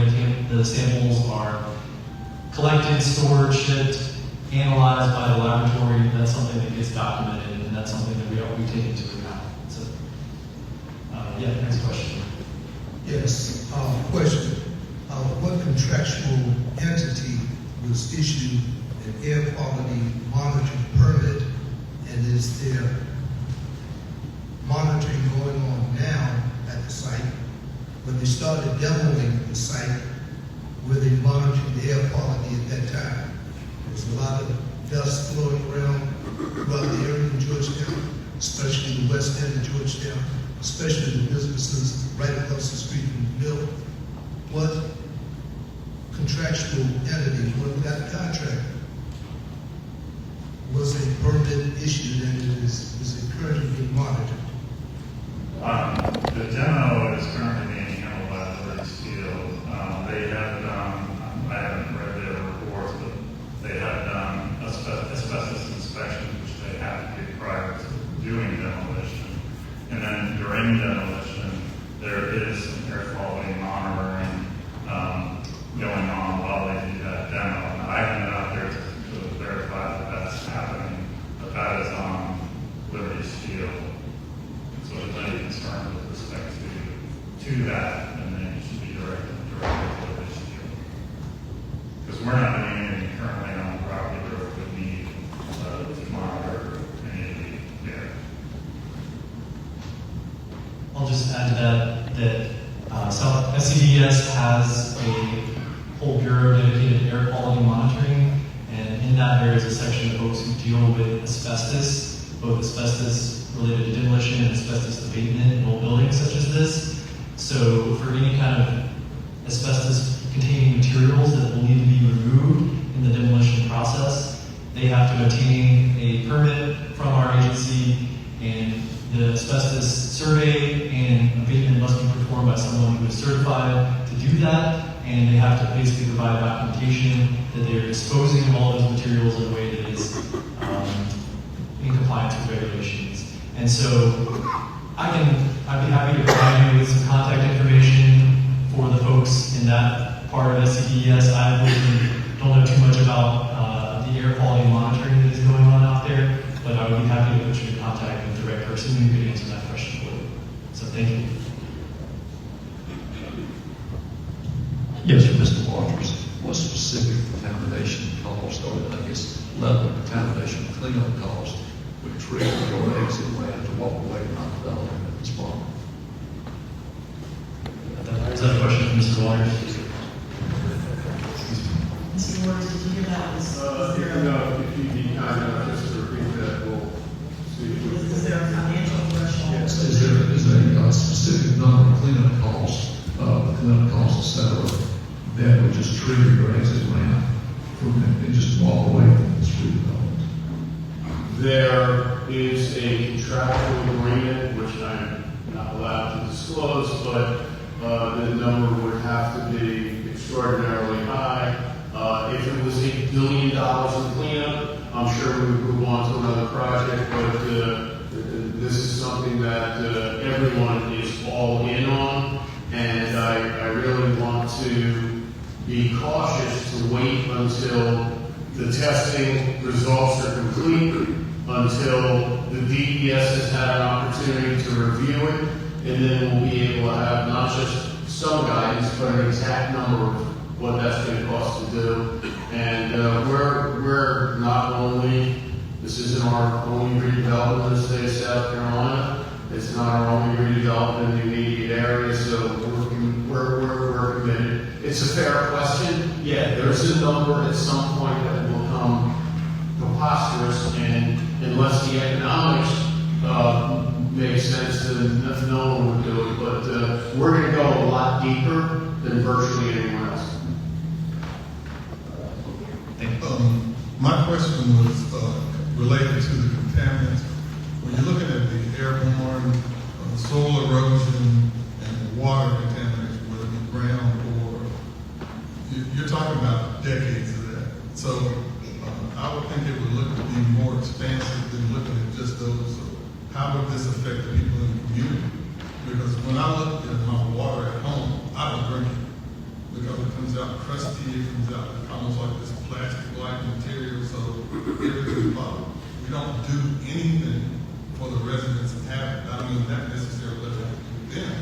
the samples are collected, stored, shipped, analyzed by the laboratory, that's something that gets documented, and that's something that we take into account. So, next question. Yes, question. What contractual entity was issued an air quality monitoring permit, and is there monitoring going on now at the site? When they started demoing the site, were they monitoring the air quality at that time? There was a lot of dust floating around the area in Georgetown, especially the west end of Georgetown, especially the businesses right across the street from the mill. What contractual entity, what that contract, was a permit issued and is it currently being monitored? The demo is currently being handled by Liberty Steel. They have done, I haven't read their reports, but they have done asbestos inspections, which they have to do prior to doing demolition. And then during demolition, there is some air quality monitoring going on while they do that demo. And I haven't been out there to verify that that's happening, but that is on Liberty Steel. So if there's any concern with respect to that, then it should be directed to Liberty Steel. Because we're not doing anything currently on the property where it would need to monitor any of the air. I'll just add to that SCDS has a whole bureau dedicated to air quality monitoring, and in that there is a section of folks who deal with asbestos, both asbestos related to demolition and asbestos abatement in old buildings such as this. So for any kind of asbestos containing materials that will need to be removed in the demolition process, they have to obtain a permit from our agency, and the asbestos survey and abatement must be performed by someone who is certified to do that, and they have to basically provide documentation that they're disposing of all those materials in a way that is in compliance with regulations. And so I'd be happy to provide you with some contact information for the folks in that part of SCDS. I really don't know too much about the air quality monitoring that is going on out there, but I would be happy to put you in contact with the right person who could answer that question for you. So thank you. Yes, sir, Mr. Walters. What specific contamination cost, or I guess level of contamination cleanup cost would trigger your exit plan to walk away from not developing at this point? Is that a question for Mr. Waters? Mr. Ward, did you hear that? Is there If you'd be kind enough just to repeat that, we'll see. is there a financial threshold? Yes, is there a specific number of cleanup costs, et cetera, just trigger your exit ramp and just walk away from this redevelopment? There is a contractual agreement, which I'm not allowed to disclose, but the number would have to be extraordinarily high. If it was $8 billion in cleanup, I'm sure we would move on to another project, but this is something that everyone is all in on, and I really want to be cautious to wait until the testing results are complete, until the DES has had an opportunity to review it, and then we'll be able to have not just some guidance, but an exact number of what that's going to cost to do. And we're not only, this isn't our only redevelopment in the state of South Carolina, it's not our only redevelopment in the immediate area, so we're committed. It's a fair question. Yeah, there's a number at some point that will come preposterous, and unless the economics make sense, then no one would do it. But we're going to go a lot deeper than virtually anyone else. My question was related to the contaminants. When you're looking at the airborne, soil erosion, and the water contaminants, whether it be ground or, you're talking about decades of that. So I would think it would look to be more expansive than looking at just those. How would this affect the people in the community? Because when I look at my water at home, I don't drink it. Because it comes out crusty, it comes out almost like this plastic-like material, so everything's bottled. We don't do anything for the residents of Hammond. I don't mean not necessarily let them do them,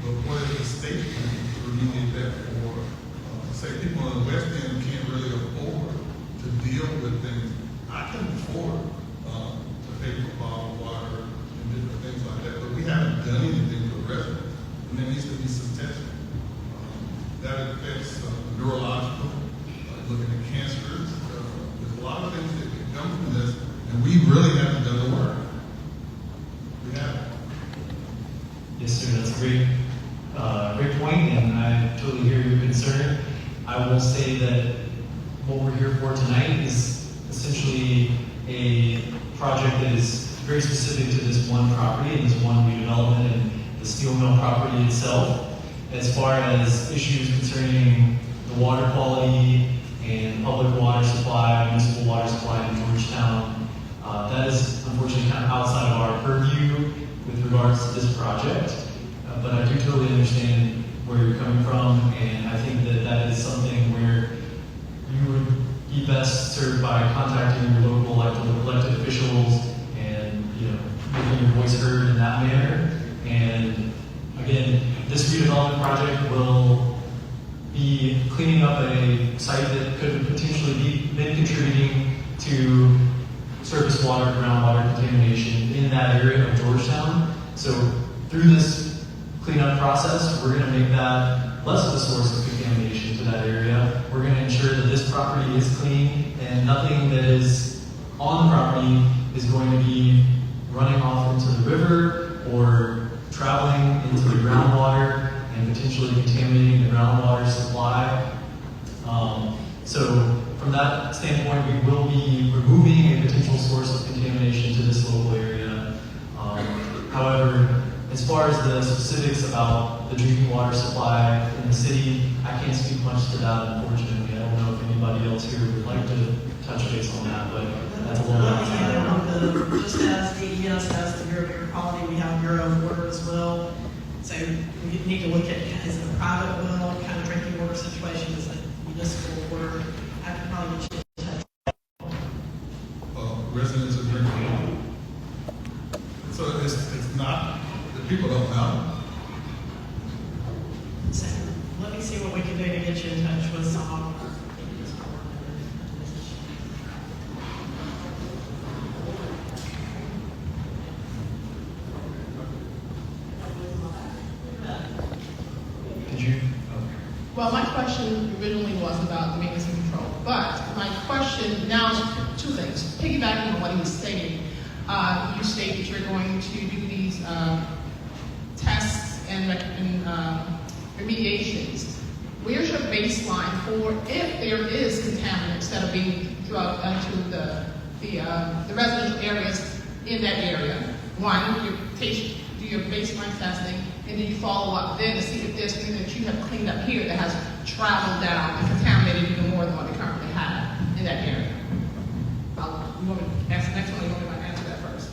but what is the state doing to remediate that for, say, people on the West End can't really afford to deal with things. I can afford to pay for bottled water and different things like that, but we haven't done anything for the residents, and there needs to be some testing. That affects neurological, looking at cancers. There's a lot of things that can come from this, and we really haven't done the work. We haven't. Yes, sir, that's a great point, and I totally hear your concern. I will say that what we're here for tonight is essentially a project that is very specific to this one property and this one redevelopment and the steel mill property itself. As far as issues concerning the water quality and public water supply, municipal water supply in Georgetown, that is unfortunately kind of outside of our purview with regards to this project. But I do totally understand where you're coming from, and I think that that is something where you would be best served by contacting your local elected officials and, making your voice heard in that manner. And again, this redevelopment project will be cleaning up a site that could potentially been contributing to surface water, groundwater contamination in that area of Georgetown. So through this cleanup process, we're going to make that less of a source of contamination to that area. We're going to ensure that this property is clean and nothing that is on the property is going to be running off into the river or traveling into the groundwater and potentially contaminating the groundwater supply. So from that standpoint, we will be removing a potential source of contamination to this local area. However, as far as the specifics about the drinking water supply in the city, I can't speak much to that, unfortunately. I don't know if anybody else here would like to touch base on that, but that's a little bit outside. Just as DES has the Bureau of Air Quality, we have Bureau of Water as well. So we need to look at, is it a private well kind of drinking water situation? Is it municipal water? I could probably get you in touch. Residents are drinking water. So it's not, the people don't know. So let me see what we can do to get you in touch with some. Well, my question originally was about the maintenance and control, but my question now is two things. Piggybacking on what he was stating, you state that you're going to do these tests and remediations where's your baseline for if there is contaminants that are being drugged into the residential areas in that area? One, you do your baseline testing, and then you follow up then to see if there's things that you have cleaned up here that has traveled down and contaminated even more than what they currently have in that area. You want me to ask the next one, or you want me to answer that first?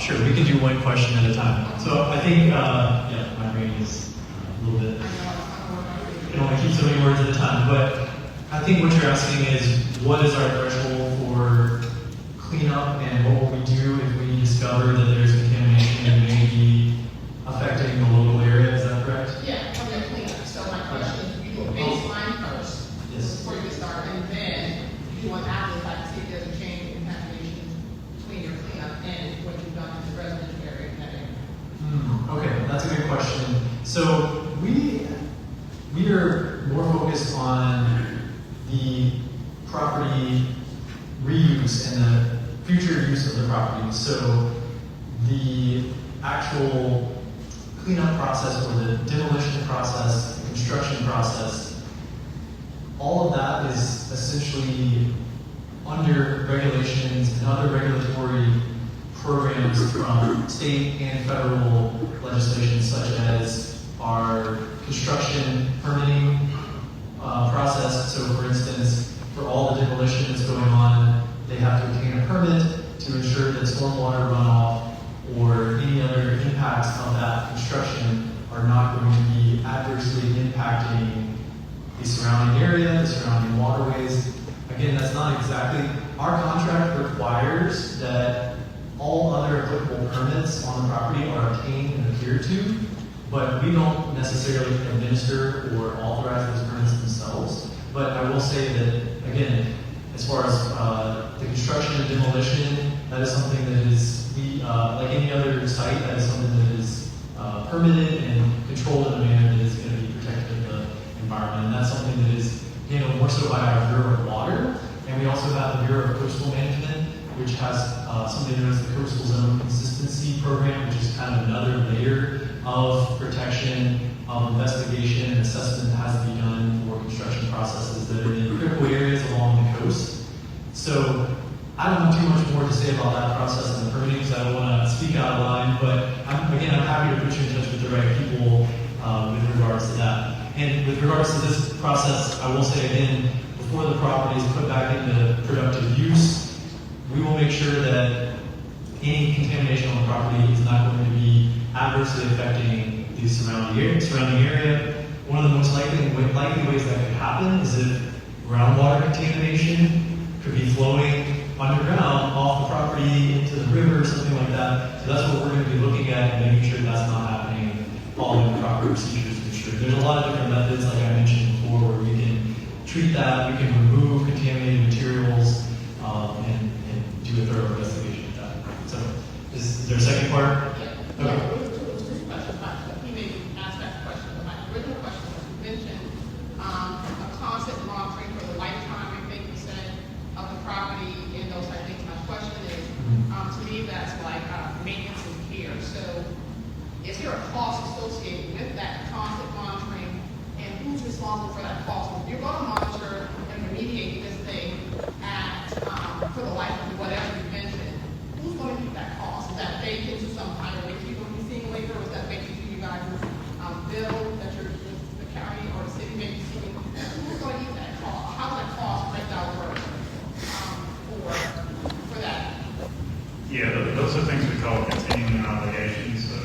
Sure, we can do one question at a time. So I think, yeah, my brain is a little bit, you can only keep so many words at a time, but I think what you're asking is, what is our threshold for cleanup, and what will we do if we discover that there's contamination that may be affecting the local area? Is that correct? Yeah, from your cleanup. So my question is, you do a baseline first, Yes. before you get started, and then you do an after the fact to see if there's a change in contamination between your cleanup and what you've done in the residential area in that area. Okay, that's a good question. So we are more focused on the property reuse and the future use of the property. So the actual cleanup process or the demolition process, the construction process, all of that is essentially under regulations and other regulatory programs from state and federal legislation, such as our construction permitting process. So for instance, for all the demolition that's going on, they have to obtain a permit to ensure that stormwater runoff or any other impacts of that construction are not going to be adversely impacting the surrounding area, the surrounding waterways. Again, that's not exactly, our contract requires that all other applicable permits on the property are obtained and adhered to, but we don't necessarily administer or authorize those permits themselves. But I will say that, again, as far as the construction and demolition, that is something that is, like any other site, that is something that is permitted and controlled in a manner that is going to be protective of the environment. And that's something that is handled more so by our Bureau of Water. And we also have the Bureau of Coastal Management, which has something known as the Coastal Zone Consistency Program, which is kind of another layer of protection, investigation, and assessment that has to be done for construction processes that are in critical areas along the coast. So I don't have too much more to say about that process and the permitting, because I don't want to speak out of line, but I'm happy to put you in touch with the right people with regards to that. And with regards to this process, I will say again, before the property is put back into productive use, we will make sure that any contamination on the property is not going to be adversely affecting the surrounding area. One of the most likely ways that could happen is if groundwater contamination could be flowing underground off the property into the river or something like that. So that's what we're going to be looking at and making sure that's not happening and following the proper procedures to ensure. There's a lot of different methods, like I mentioned before, where we can treat that, we can remove contaminated materials, and do a thorough investigation of that. So, is there a second part? Yeah. Okay. Two questions. He may ask that question, but my original question was, you mentioned a constant monitoring for the lifetime, I think you said, of the property and those type of things. My question is, to me, that's like maintenance and care. So, is there a cost associated with that constant monitoring, and who's responsible for that cost? If you're going to monitor and remediate this thing for the life of whatever you mentioned, who's going to keep that cost? Is that baked into some kind of rate you're going to be seeing later, or is that baked into you guys' bill that the county or the city may be seeing? Who's going to eat that cost? How does that cost break down work for that? Yeah, those are things we call continuing obligations. So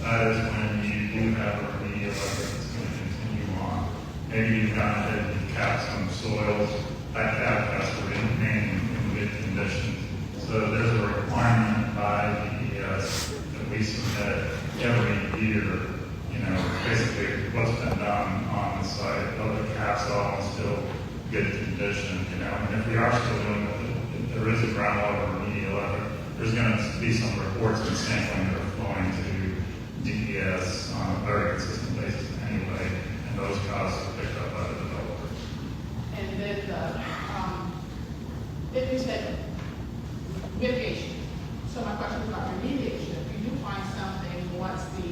that is when you do have a remedial effort that's going to continue on. Maybe you've gone ahead and capped some soils. That cap has to remain in good condition. So there's a requirement by DES that we submit every year, basically what's been done on the site. Other caps are in still good condition, and if we are still doing it, if there is a groundwater remedial effort, there's going to be some reports and sampling that are flowing to DES on a very consistent basis anyway, and those costs are picked up by the developer. And then if you said mitigation, so my question is about remediation. If you do find something, what's the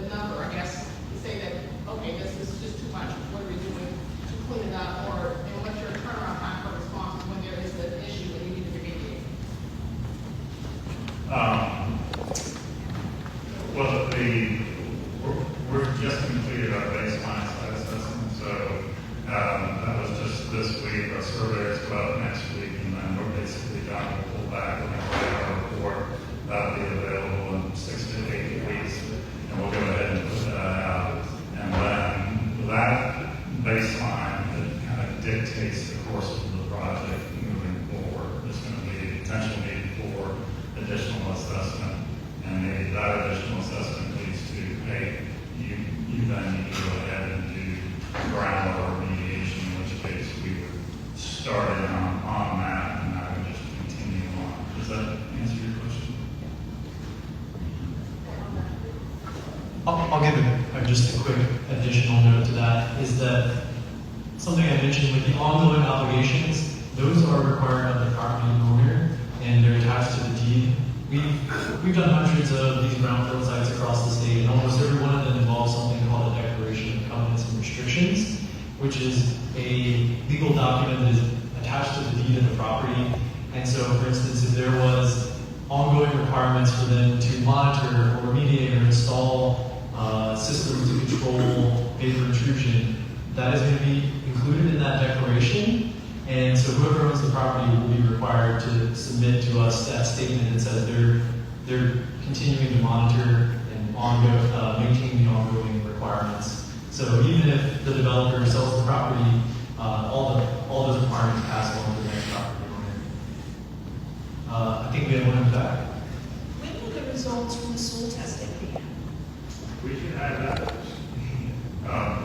number? I guess you say additional assessment, and maybe that additional assessment leads to, hey, you then need to go ahead and do groundwater remediation, in which case we would start it on that, and that would just continue on. Does that answer your question? I'll give just a quick additional note to that, is that something I mentioned with the ongoing obligations, those are required of the property owner, and they're attached to the deed. We've done hundreds of these brownfield sites across the state, and almost every one of them involves something called a declaration of covenants and restrictions, which is a legal document that is attached to the deed of the property. And so, for instance, if there was ongoing requirements for them to monitor or remediate or install systems to control vapor intrusion, that is going to be included in that declaration. And so whoever owns the property will be required to submit to us that statement that says they're continuing to monitor and maintain the ongoing requirements. So even if the developer sells the property, all those requirements pass on to the next property owner. I think we have one in the back. When will the results from the soil testing be? We should have that.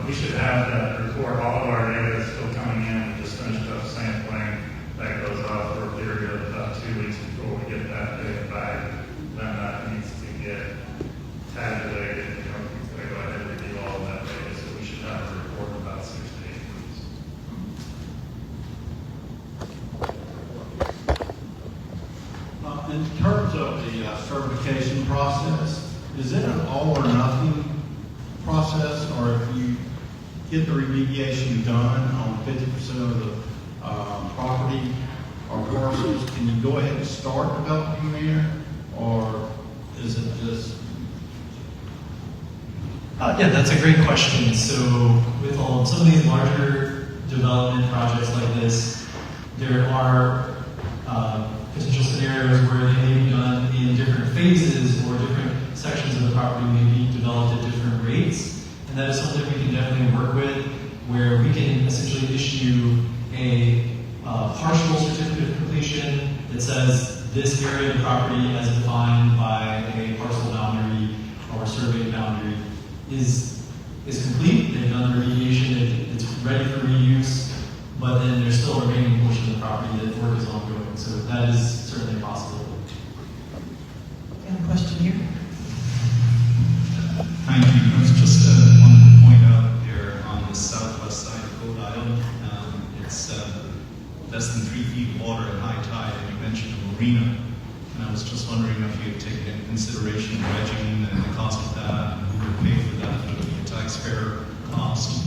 We should have that report. All of our data is still coming in. We just finished up sampling. That goes off for a period of about 2 weeks before we get that data back. Then that needs to get tabulated. We go ahead and review all of that data. So we should have a report in about 6 to 8 weeks. In terms of the certification process, is it an all or nothing process, or if you get the remediation done on 50% of the property or parcels, can you go ahead and start developing there, or is it just? Yeah, that's a great question. So with some of these larger development projects like this, there are potential scenarios where they may be done in different phases, or different sections of the property may be developed at different rates. And that is something we can definitely work with, where we can essentially issue a partial certificate of completion that says this area of the property as defined by a parcel boundary or survey boundary is complete. They've done the remediation, it's ready for reuse, but then there's still a remaining portion of the property that work is ongoing. So that is certainly possible. Got a question here? Thank you. I was just wanted to point out here on the southwest side of Goat Island, it's less than 3 feet of water at high tide, and you mentioned a marina. And I was just wondering if you had taken into consideration dredging and the cost of that, and who would pay for that. Would it be a taxpayer cost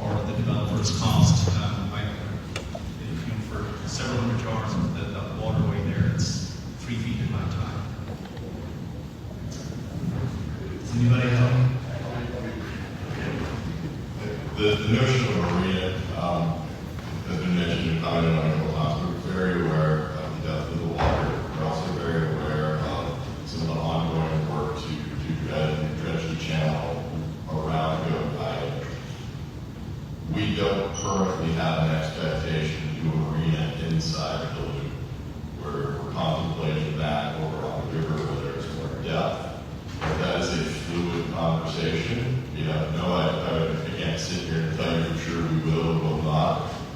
or the developer's cost? For several hundred yards of that waterway there, it's 3 feet at high tide. Does anybody know? The notion of a marina has been mentioned and commented on a couple times. We're very aware of the depth of the water. We're also very aware of some of the ongoing work to dredge the channel around Goat Island. We don't currently have an expectation to do a marina inside the loop. We're contemplating that over on the river where there's more depth. But that is a fluid conversation. I can't sit here and tell you for sure we will or will not.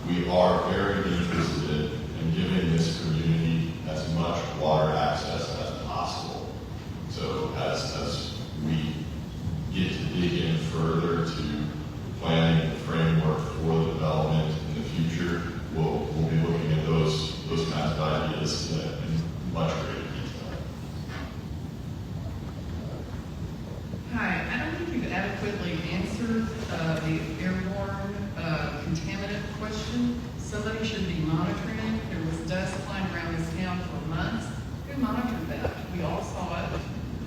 We are very interested in giving this community as much water access as possible. So as we get to dig in further to planning the framework for the development in the future, we'll be looking at those kinds of ideas in much greater detail. Hi, I don't think you've adequately answered the airborne contaminant question. Somebody should be monitoring it. There was dust flying around this town for months. Who monitored that? We all saw it.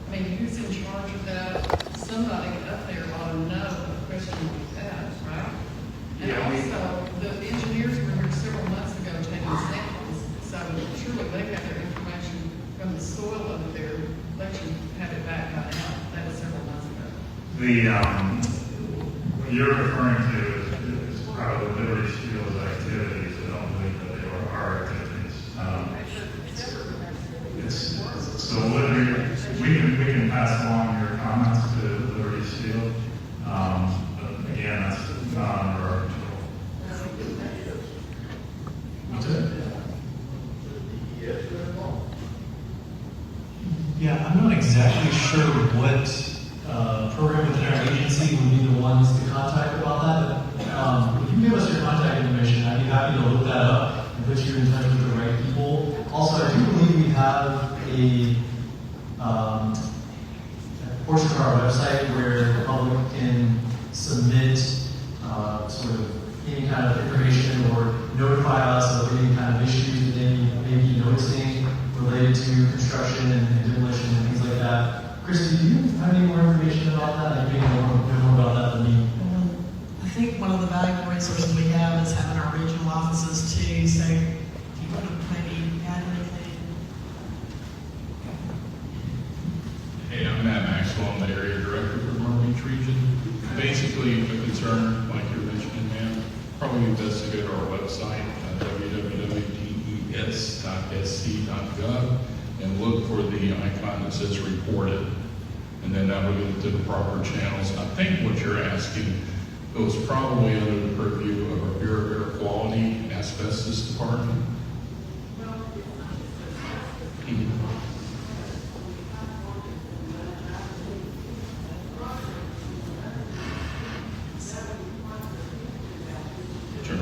I mean, who's in charge of that? Somebody up there ought to know a question like that, right? And also, the engineers were here several months ago taking samples, so surely they've got their information from the soil over there. Let you have it back by now. That was several months ago. What you're referring to is probably Liberty Shield's activities. I don't believe that they were our activities. It's pass along your comments to Liberty Steel. But again, that's not under our control. What's it? Yeah, I'm not exactly sure what program within our agency would be the ones to contact about that. But if you give us your contact information, I'd be happy to look that up and put you in touch with the right people. Also, I do believe we have a portion of our website where the public can submit sort of any kind of information or notify us of any kind of issues that they may be noticing related to construction and demolition and things like that. Christy, do you have any more information about that? You may know more about that than me. I think one of the valuable resources we have is having our regional offices too, so if you want to maybe add anything. Hey, I'm Matt Maxwell. I'm the area director for Myrtle Beach region. Basically, the concern, like you're mentioning, ma'am, probably best to go to our website, www.des.sc.gov, and look for the icon that says reported, and then that will get to the proper channels. I think what you're asking goes probably under the purview of our Bureau of Air Quality and Asbestos Department. Sure.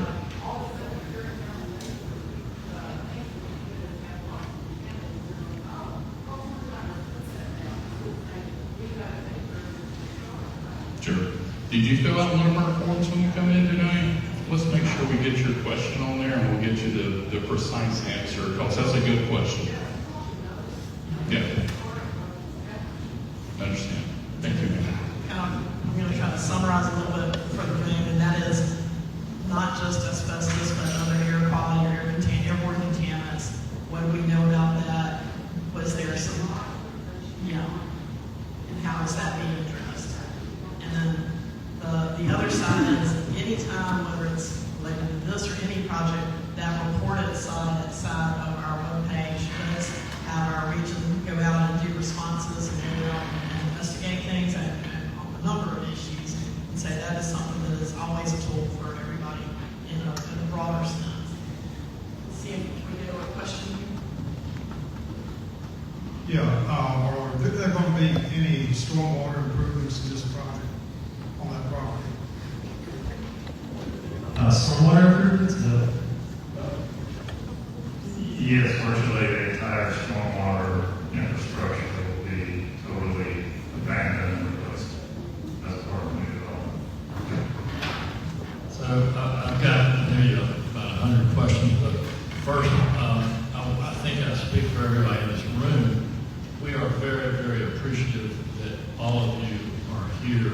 Sure. Did you fill out one of our forms when you come in tonight? Let's make sure we get your question on there and we'll get you the precise answer, because that's a good question. Yeah. I understand. Thank you, ma'am. I'm going to try to summarize a little bit for the room, and that is not just asbestos, but other air quality or airborne contaminants. What do we know about that? Was there some, and how is that being addressed? And then the other side is anytime, whether it's related to this or any project, that reported side of our webpage does have our region go out and do responses and go out and investigate things and on a number of issues. And so that is something that is always a tool for everybody in a broader sense. Let's see if we get a question. Yeah, are there going to be any stormwater improvements in this project, on that property? Stormwater improvements? No. Yes, virtually the entire stormwater infrastructure will be totally abandoned and replaced as part of the new development. So I've got maybe about 100 questions, but first, I think I speak for everybody in this room. We are very, very appreciative that all of you are here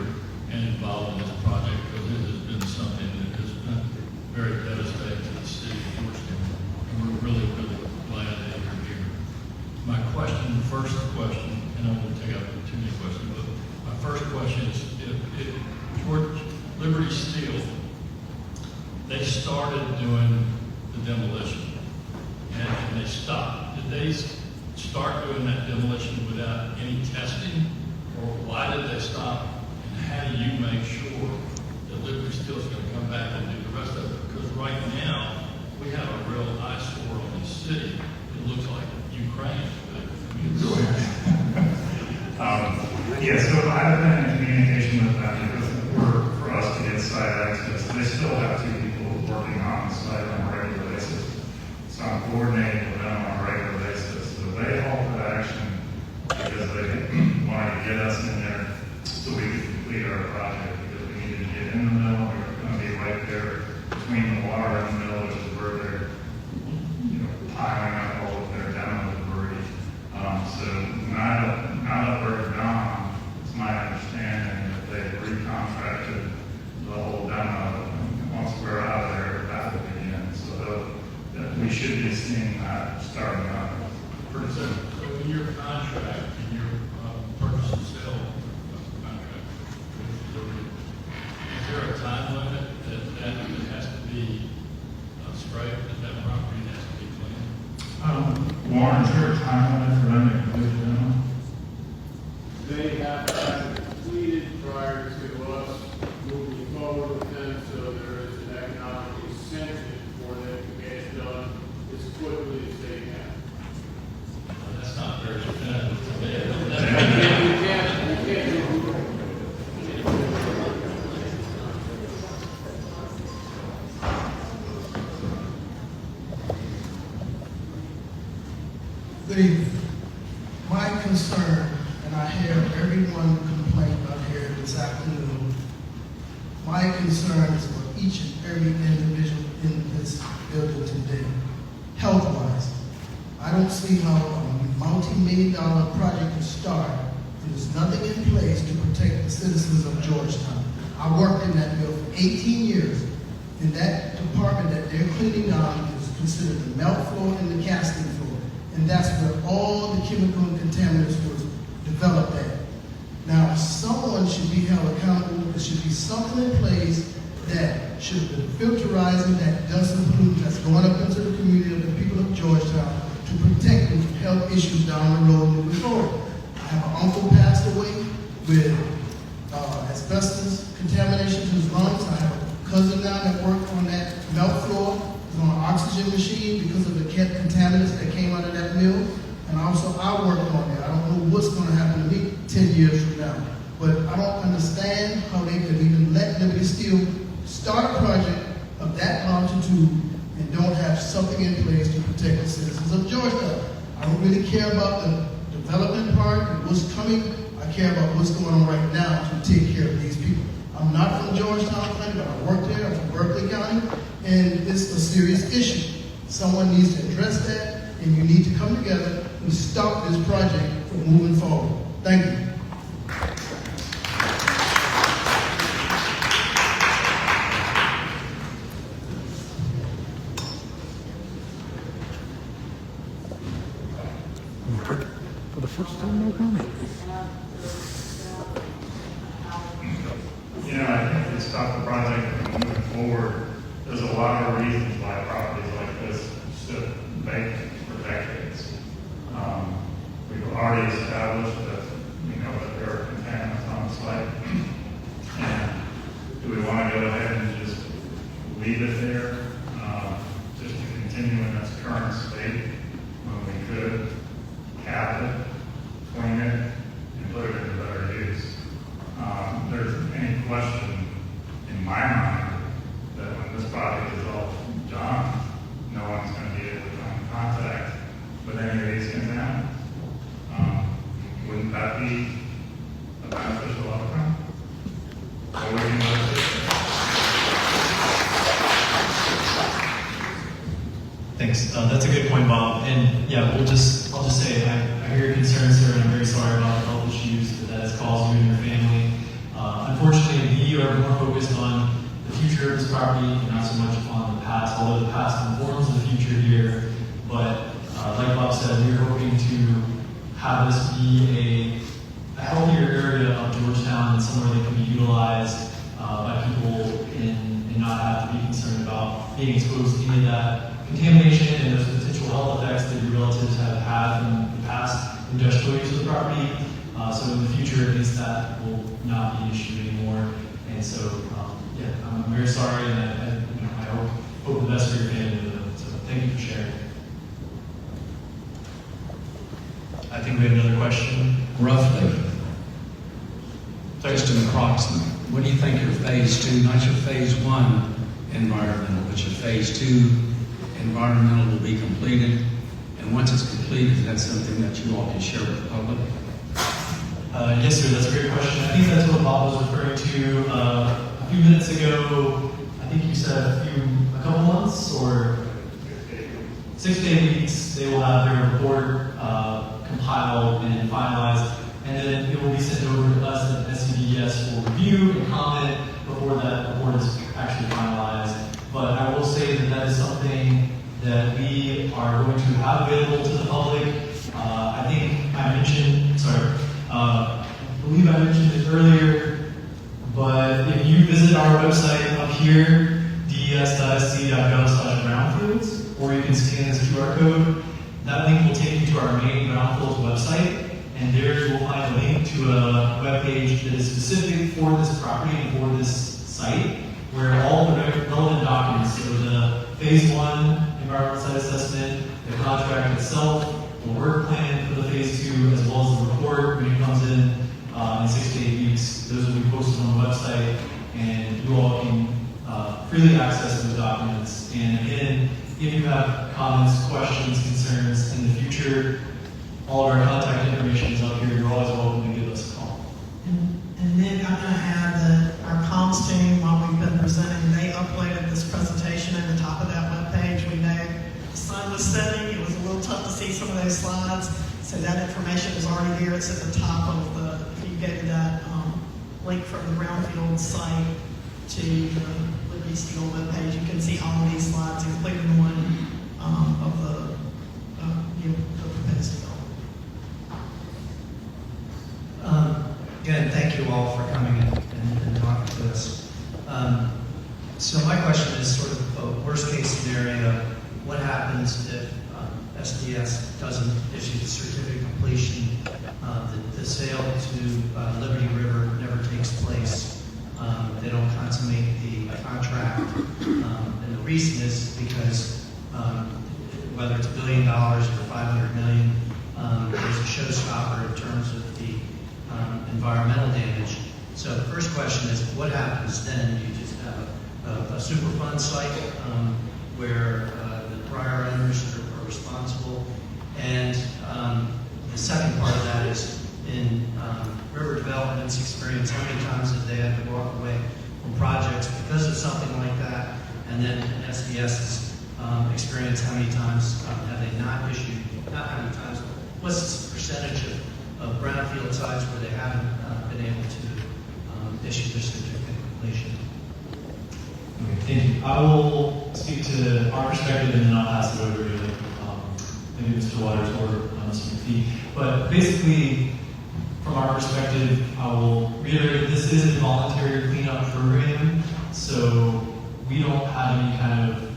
and involved in this project, because it has been something that has been very devastating to the city of Georgetown. And we're really, really glad that you're here. My question, the first question, and I won't take up too many questions, but my first question is, if Liberty Steel, they started doing the demolition and they stopped. Did they start doing that demolition without any testing, or why did they stop? And how do you make sure that Liberty Steel is going to come back and do the rest of it? Because right now we have a real eyesore on the city. It looks like Ukraine. Yeah, so I've been in communication with them because in order for us to get site access, they still have two people working on the site on a regular basis. So I'm coordinating with them on a regular basis. So they halted action because they wanted to get us in there so we could complete our project, because we needed to get in the middle. We were going to be right there between the water and the middle, which is where they're piling up all of their demo debris. So not up where it's gone, it's my understanding that they recontracted the whole demo. And once we're out of there, that will begin. So that we should be seeing that starting up pretty soon. So in your contract, in your purchase and sale contract, is there a time limit that has to be striped, that property has to be cleaned? Warren, is there a time limit for them to complete the demo? The My concern, and I hear everyone complain out here this afternoon, my concern is for each and every individual in this building today, health-wise. I don't see how a multi-million-dollar project can start and there's nothing in place to protect the citizens of Georgetown. I worked in that mill for 18 years, and that department that they're cleaning out is considered the melt floor and the casting floor, and that's where all the chemical and contaminants was developed at. Now, someone should be held accountable. There should be something in place that should have been filterizing that dust and pollution that's going up into the community of the people of Georgetown to protect them from health issues down the road moving forward. I have an uncle passed away with asbestos contamination to his lungs. I have a cousin now that worked on that melt floor. He's on an oxygen machine because of the contaminants that came out of that mill. And also, I worked on it. I don't know what's going to happen to me 10 years from now. But I don't understand how they could even let Liberty Steel start a project of that altitude and don't have something in place to protect the citizens of Georgetown. I don't really care about the development part and what's coming. I care about what's going on right now to take care of these people. I'm not from Georgetown County, but I work there. I'm from Berkeley County, and it's a serious issue. Someone needs to address that, and you need to come together and stop this project from moving forward. Thank you. For the first time, no comment. You know, I think to stop the project from moving forward, there's a lot of reasons why properties like this sit vacant for decades. We've already established that we know that there are contaminants on the site. And do we want to go ahead and just leave it there, just to continue in its current state when we could cap it, clean it, and put it into better use? There's any question in my mind that when this project is all done, no one's going to be able to come in contact with any of these contaminants. Wouldn't that be a beneficial outcome? Or would you Thanks. That's a good point, Bob. And yeah, I'll just say I hear your concerns, sir, and I'm very sorry about the health issues that has caused you and your family. Unfortunately, we are more focused on the future of this property and not so much on the past, although the past informs the future here. But like Bob said, we are hoping to have this be a healthier area of Georgetown and somewhere that can be utilized by people and not have to be concerned about being exposed to any of that contamination and those potential health effects that your relatives have had in the past industrial use of the property. So in the future, at least that will not be an issue anymore. And so, yeah, I'm very sorry, and I hope the best for your family. So thank you for sharing. I think we have another question. Roughly, just an approximate, what do you think your phase 2, not your phase 1 environmental, but your phase 2 environmental will be completed? And once it's completed, is that something that you all can share with the public? Yes, sir, that's a great question. I think that's what Bob was referring to a few minutes ago. I think you said a couple months or 6 to 8 weeks, they will have their report compiled and finalized, and then it will be sent over to us at SCDS for review and comment before that report is actually finalized. But I will say that that is something that we are going to have available to the public. I think I mentioned, I believe I mentioned it earlier, but if you visit our website up here, des.sc.gov/brownfields, or you can scan this QR code, that link will take you to our main Brownfields website, and there you will find a link to a web page that is specific for this property and for this site, where all the relevant documents, so the phase 1 environmental site assessment, the contract itself, the work plan for the phase 2, as well as the report when it comes in 6 to 8 weeks. Those will be posted on the website, and you all can freely access those documents. And again, if you have comments, questions, concerns in the future, all of our contact information is up here. You're always welcome to give us a call. And then I'm going to add that our comms team, while we've been presenting, they uploaded this presentation at the top of that webpage. We know the sun was setting. It was a little tough to see some of those slides. So that information is already here. It's at the top of the, if you go to that link from the Brownfield site to the Liberty Steel webpage, you can see all of these slides, including one of the proposed development. Again, thank you all for coming and talking to us. So my question is sort of a worst case scenario. What happens if SDS doesn't issue the certificate of completion, the sale to Liberty River never takes place, they don't consummate the contract, and the reason is because whether it's $1 billion or $500 million, there's a showstopper in terms of the environmental damage. So the first question is, what happens then? You just have a Superfund site where the prior owners are responsible, and the second part of that is in river development's experience, how many times have they had to walk away from projects because of something like that? And then in SDS's experience, how many times have they not issued, not how many times, what's the percentage of brownfield sites where they haven't been able to issue their certificate of completion? Okay, thank you. I will speak to our perspective and then I'll pass it over to maybe Mr. Waters or Mr. McPhee. But basically, from our perspective, I will reiterate this is a voluntary cleanup program, so we don't have any kind of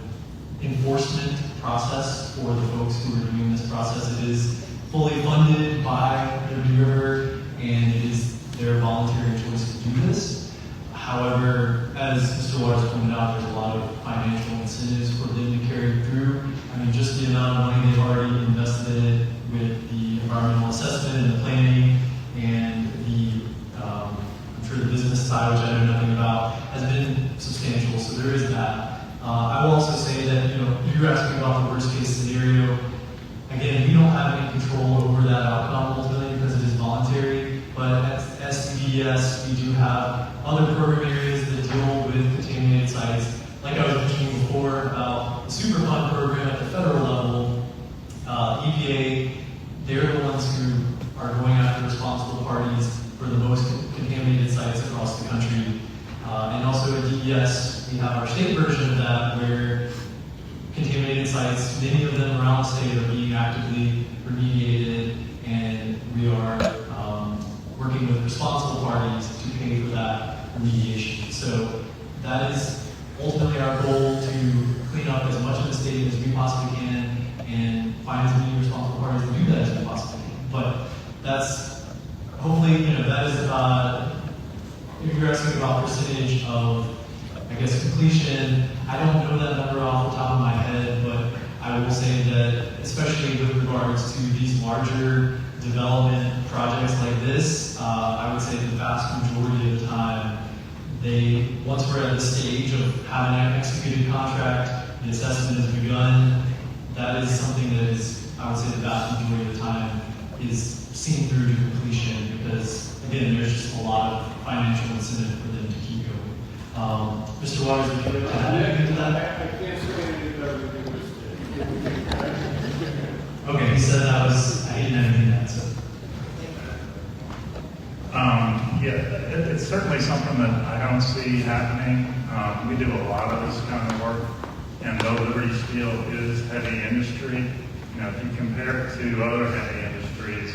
enforcement process for the folks who are doing this process. It is fully funded by Liberty River, and it is their voluntary choice to do this. However, as Mr. Waters pointed out, there's a lot of financial incentives for them to carry it through. I mean, just the amount of money they've already invested in it with the environmental assessment and the planning and the, I'm sure the business side, which I know nothing about, has been substantial. So there is that. I will also say that, you're asking about the worst case scenario. Again, we don't have any control over that outcome ultimately because it is voluntary, but at SDES, we do have other program areas that deal with contaminated sites. Like I was mentioning before about the Superfund program at the federal level, EPA, they're the ones who are going after responsible parties for the most contaminated sites across the country. And also at DES, we have our state version of that where contaminated sites, many of them around the state are being actively remediated, and we are working with responsible parties to pay for that remediation. So that is ultimately our goal, to clean up as much of the state as we possibly can and find as many responsible parties to do that as we possibly can. But that's hopefully, that is, if you're asking about percentage of, I guess, completion, I don't know that number off the top of my head, but I will say that, especially with regards to these larger development projects like this, I would say the vast majority of the time, once we're at the stage of having an executed contract, the assessment has begun, that is something that is, I would say the vast majority of the time, is seen through to completion because, again, there's just a lot of financial incentive for them to keep going. Mr. Waters, would you like to add anything to that? I can't say anything about everything. Okay, he said that was, I didn't have anything to add, so. It's certainly something that I don't see happening. We do a lot of this kind of work, and though Liberty Steel is heavy industry, if you compare it to other heavy industries,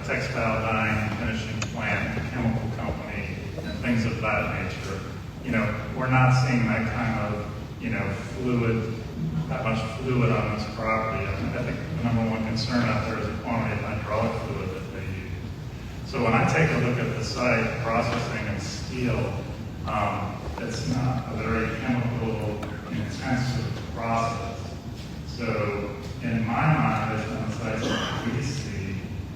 textile dyeing and finishing plant, chemical company, and things of that nature, we're not seeing that kind of, that much fluid on this property. I think the number one concern out there is the quantity of hydraulic fluid that they use. So when I take a look at the site, processing and steel, it's not a very chemical intensive process. So in my mind, based on the sites that we see,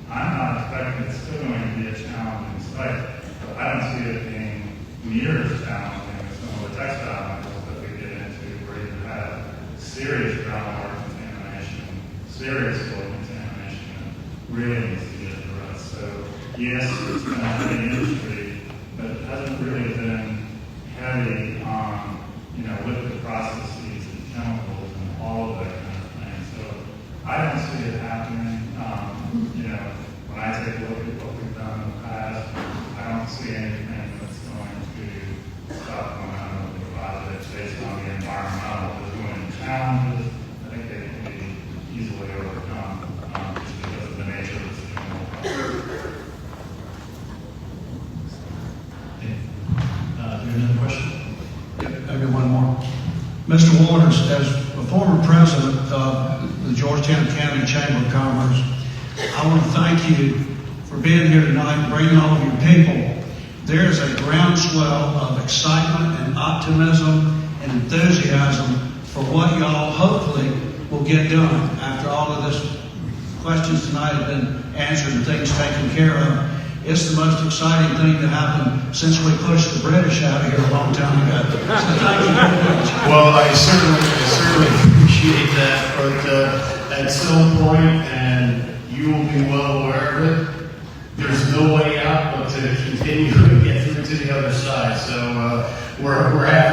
I'm not expecting it's still going to be a challenging site, but I don't see it being near as challenging as some of the textile metals that we get into, where you have serious groundwater contamination, serious soil contamination, really needs to get addressed. So yes, it's been a heavy industry, but it hasn't really been heavy on, liquid processes and chemicals and all of that kind of thing. So I don't see it happening. When I take a look at what we've done in the past, I don't see anything that's going to stop momentum of the project based on the environmental. There's going to be challenges. I think they can be easily overcome just because of the nature of this general project. Do you have another question? Maybe one more. Mr. Waters, as a former president of the Georgetown County Chamber of Commerce, I want to thank you for being here tonight and bringing all of your people. There is a groundswell of excitement and optimism and enthusiasm for what y'all hopefully will get done after all of this questions tonight have been answered and things taken care of. It's the most exciting thing to happen since we pushed the British out of here a long time ago. So thank you very much. Well, I certainly appreciate that, but at some point, and you will be well aware of it, there's no way out but to continue to get through to the other side. So we're happy